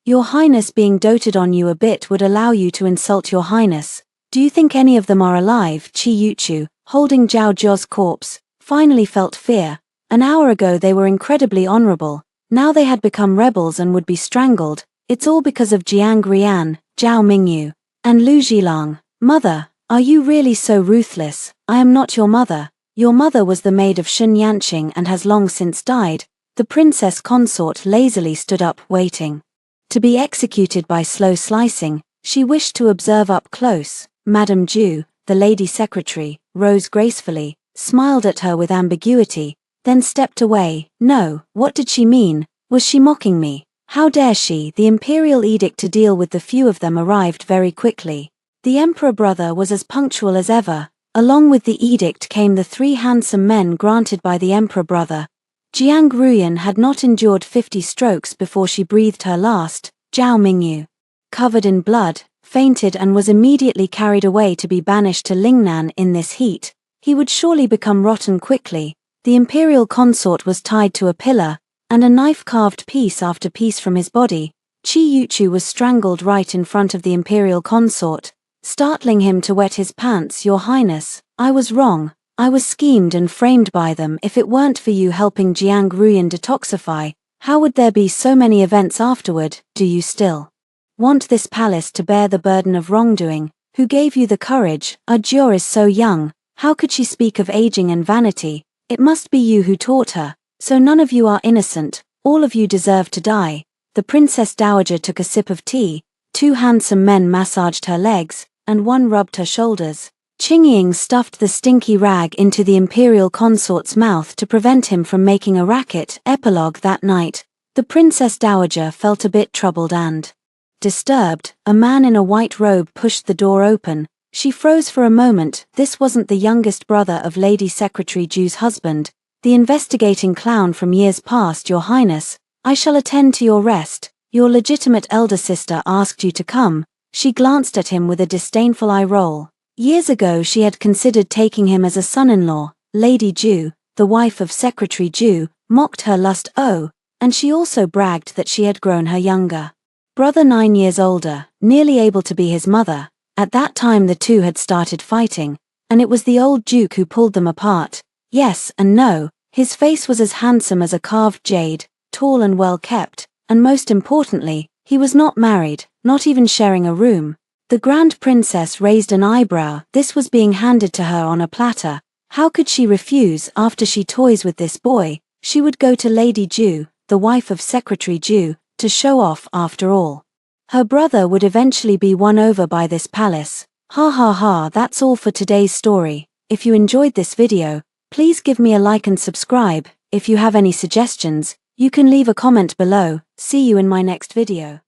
Your Highness, being doted on you a bit would allow you to insult your Highness. Do you think any of them are alive? Chi Yuchu, holding Zhao Jia's corpse, finally felt fear. An hour ago they were incredibly honorable, now they had become rebels and would be strangled. It's all because of Jiang Rian, Zhao Mingyu, and Lu Zhilang. Mother, are you really so ruthless? I am not your mother. Your mother was the maid of Shun Yanqing and has long since died. The princess consort lazily stood up, waiting to be executed by slow slicing. She wished to observe up close. Madame Ju, the lady secretary, rose gracefully, smiled at her with ambiguity, then stepped away. No, what did she mean? Was she mocking me? How dare she? The imperial edict to deal with the few of them arrived very quickly. The emperor brother was as punctual as ever. Along with the edict came the 3 handsome men granted by the emperor brother. Jiang Ruyan had not endured 50 strokes before she breathed her last. Zhao Mingyu, covered in blood, fainted and was immediately carried away to be banished to Lingnan. In this heat, he would surely become rotten quickly. The imperial consort was tied to a pillar, and a knife carved piece after piece from his body. Chi Yuchu was strangled right in front of the imperial consort, startling him to wet his pants. Your Highness, I was wrong. I was schemed and framed by them. If it weren't for you helping Jiang Ruyan detoxify, how would there be so many events afterward? Do you still want this palace to bear the burden of wrongdoing? Who gave you the courage? Ajor is so young, how could she speak of aging and vanity? It must be you who taught her, so none of you are innocent, all of you deserve to die. The princess dowager took a sip of tea, 2 handsome men massaged her legs, and 1 rubbed her shoulders. Qingying stuffed the stinky rag into the imperial consort's mouth to prevent him from making a racket. Epilogue. That night, the princess dowager felt a bit troubled and disturbed. A man in a white robe pushed the door open. She froze for a moment. This wasn't the youngest brother of Lady Secretary Ju's husband, the investigating clown from years past. Your Highness, I shall attend to your rest. Your legitimate elder sister asked you to come. She glanced at him with a disdainful eye roll. Years ago she had considered taking him as a son-in-law. Lady Ju, the wife of Secretary Ju, mocked her lust. Oh, and she also bragged that she had grown her younger brother 9 years older, nearly able to be his mother. At that time the two had started fighting, and it was the old Duke who pulled them apart. Yes and no, his face was as handsome as a carved jade, tall and well kept, and most importantly, he was not married, not even sharing a room. The Grand Princess raised an eyebrow. This was being handed to her on a platter. How could she refuse? After she toys with this boy, she would go to Lady Ju, the wife of Secretary Ju, to show off. After all, her brother would eventually be won over by this palace. Ha ha ha. That's all for today's story. If you enjoyed this video, please give me a like and subscribe. If you have any suggestions, you can leave a comment below. See you in my next video.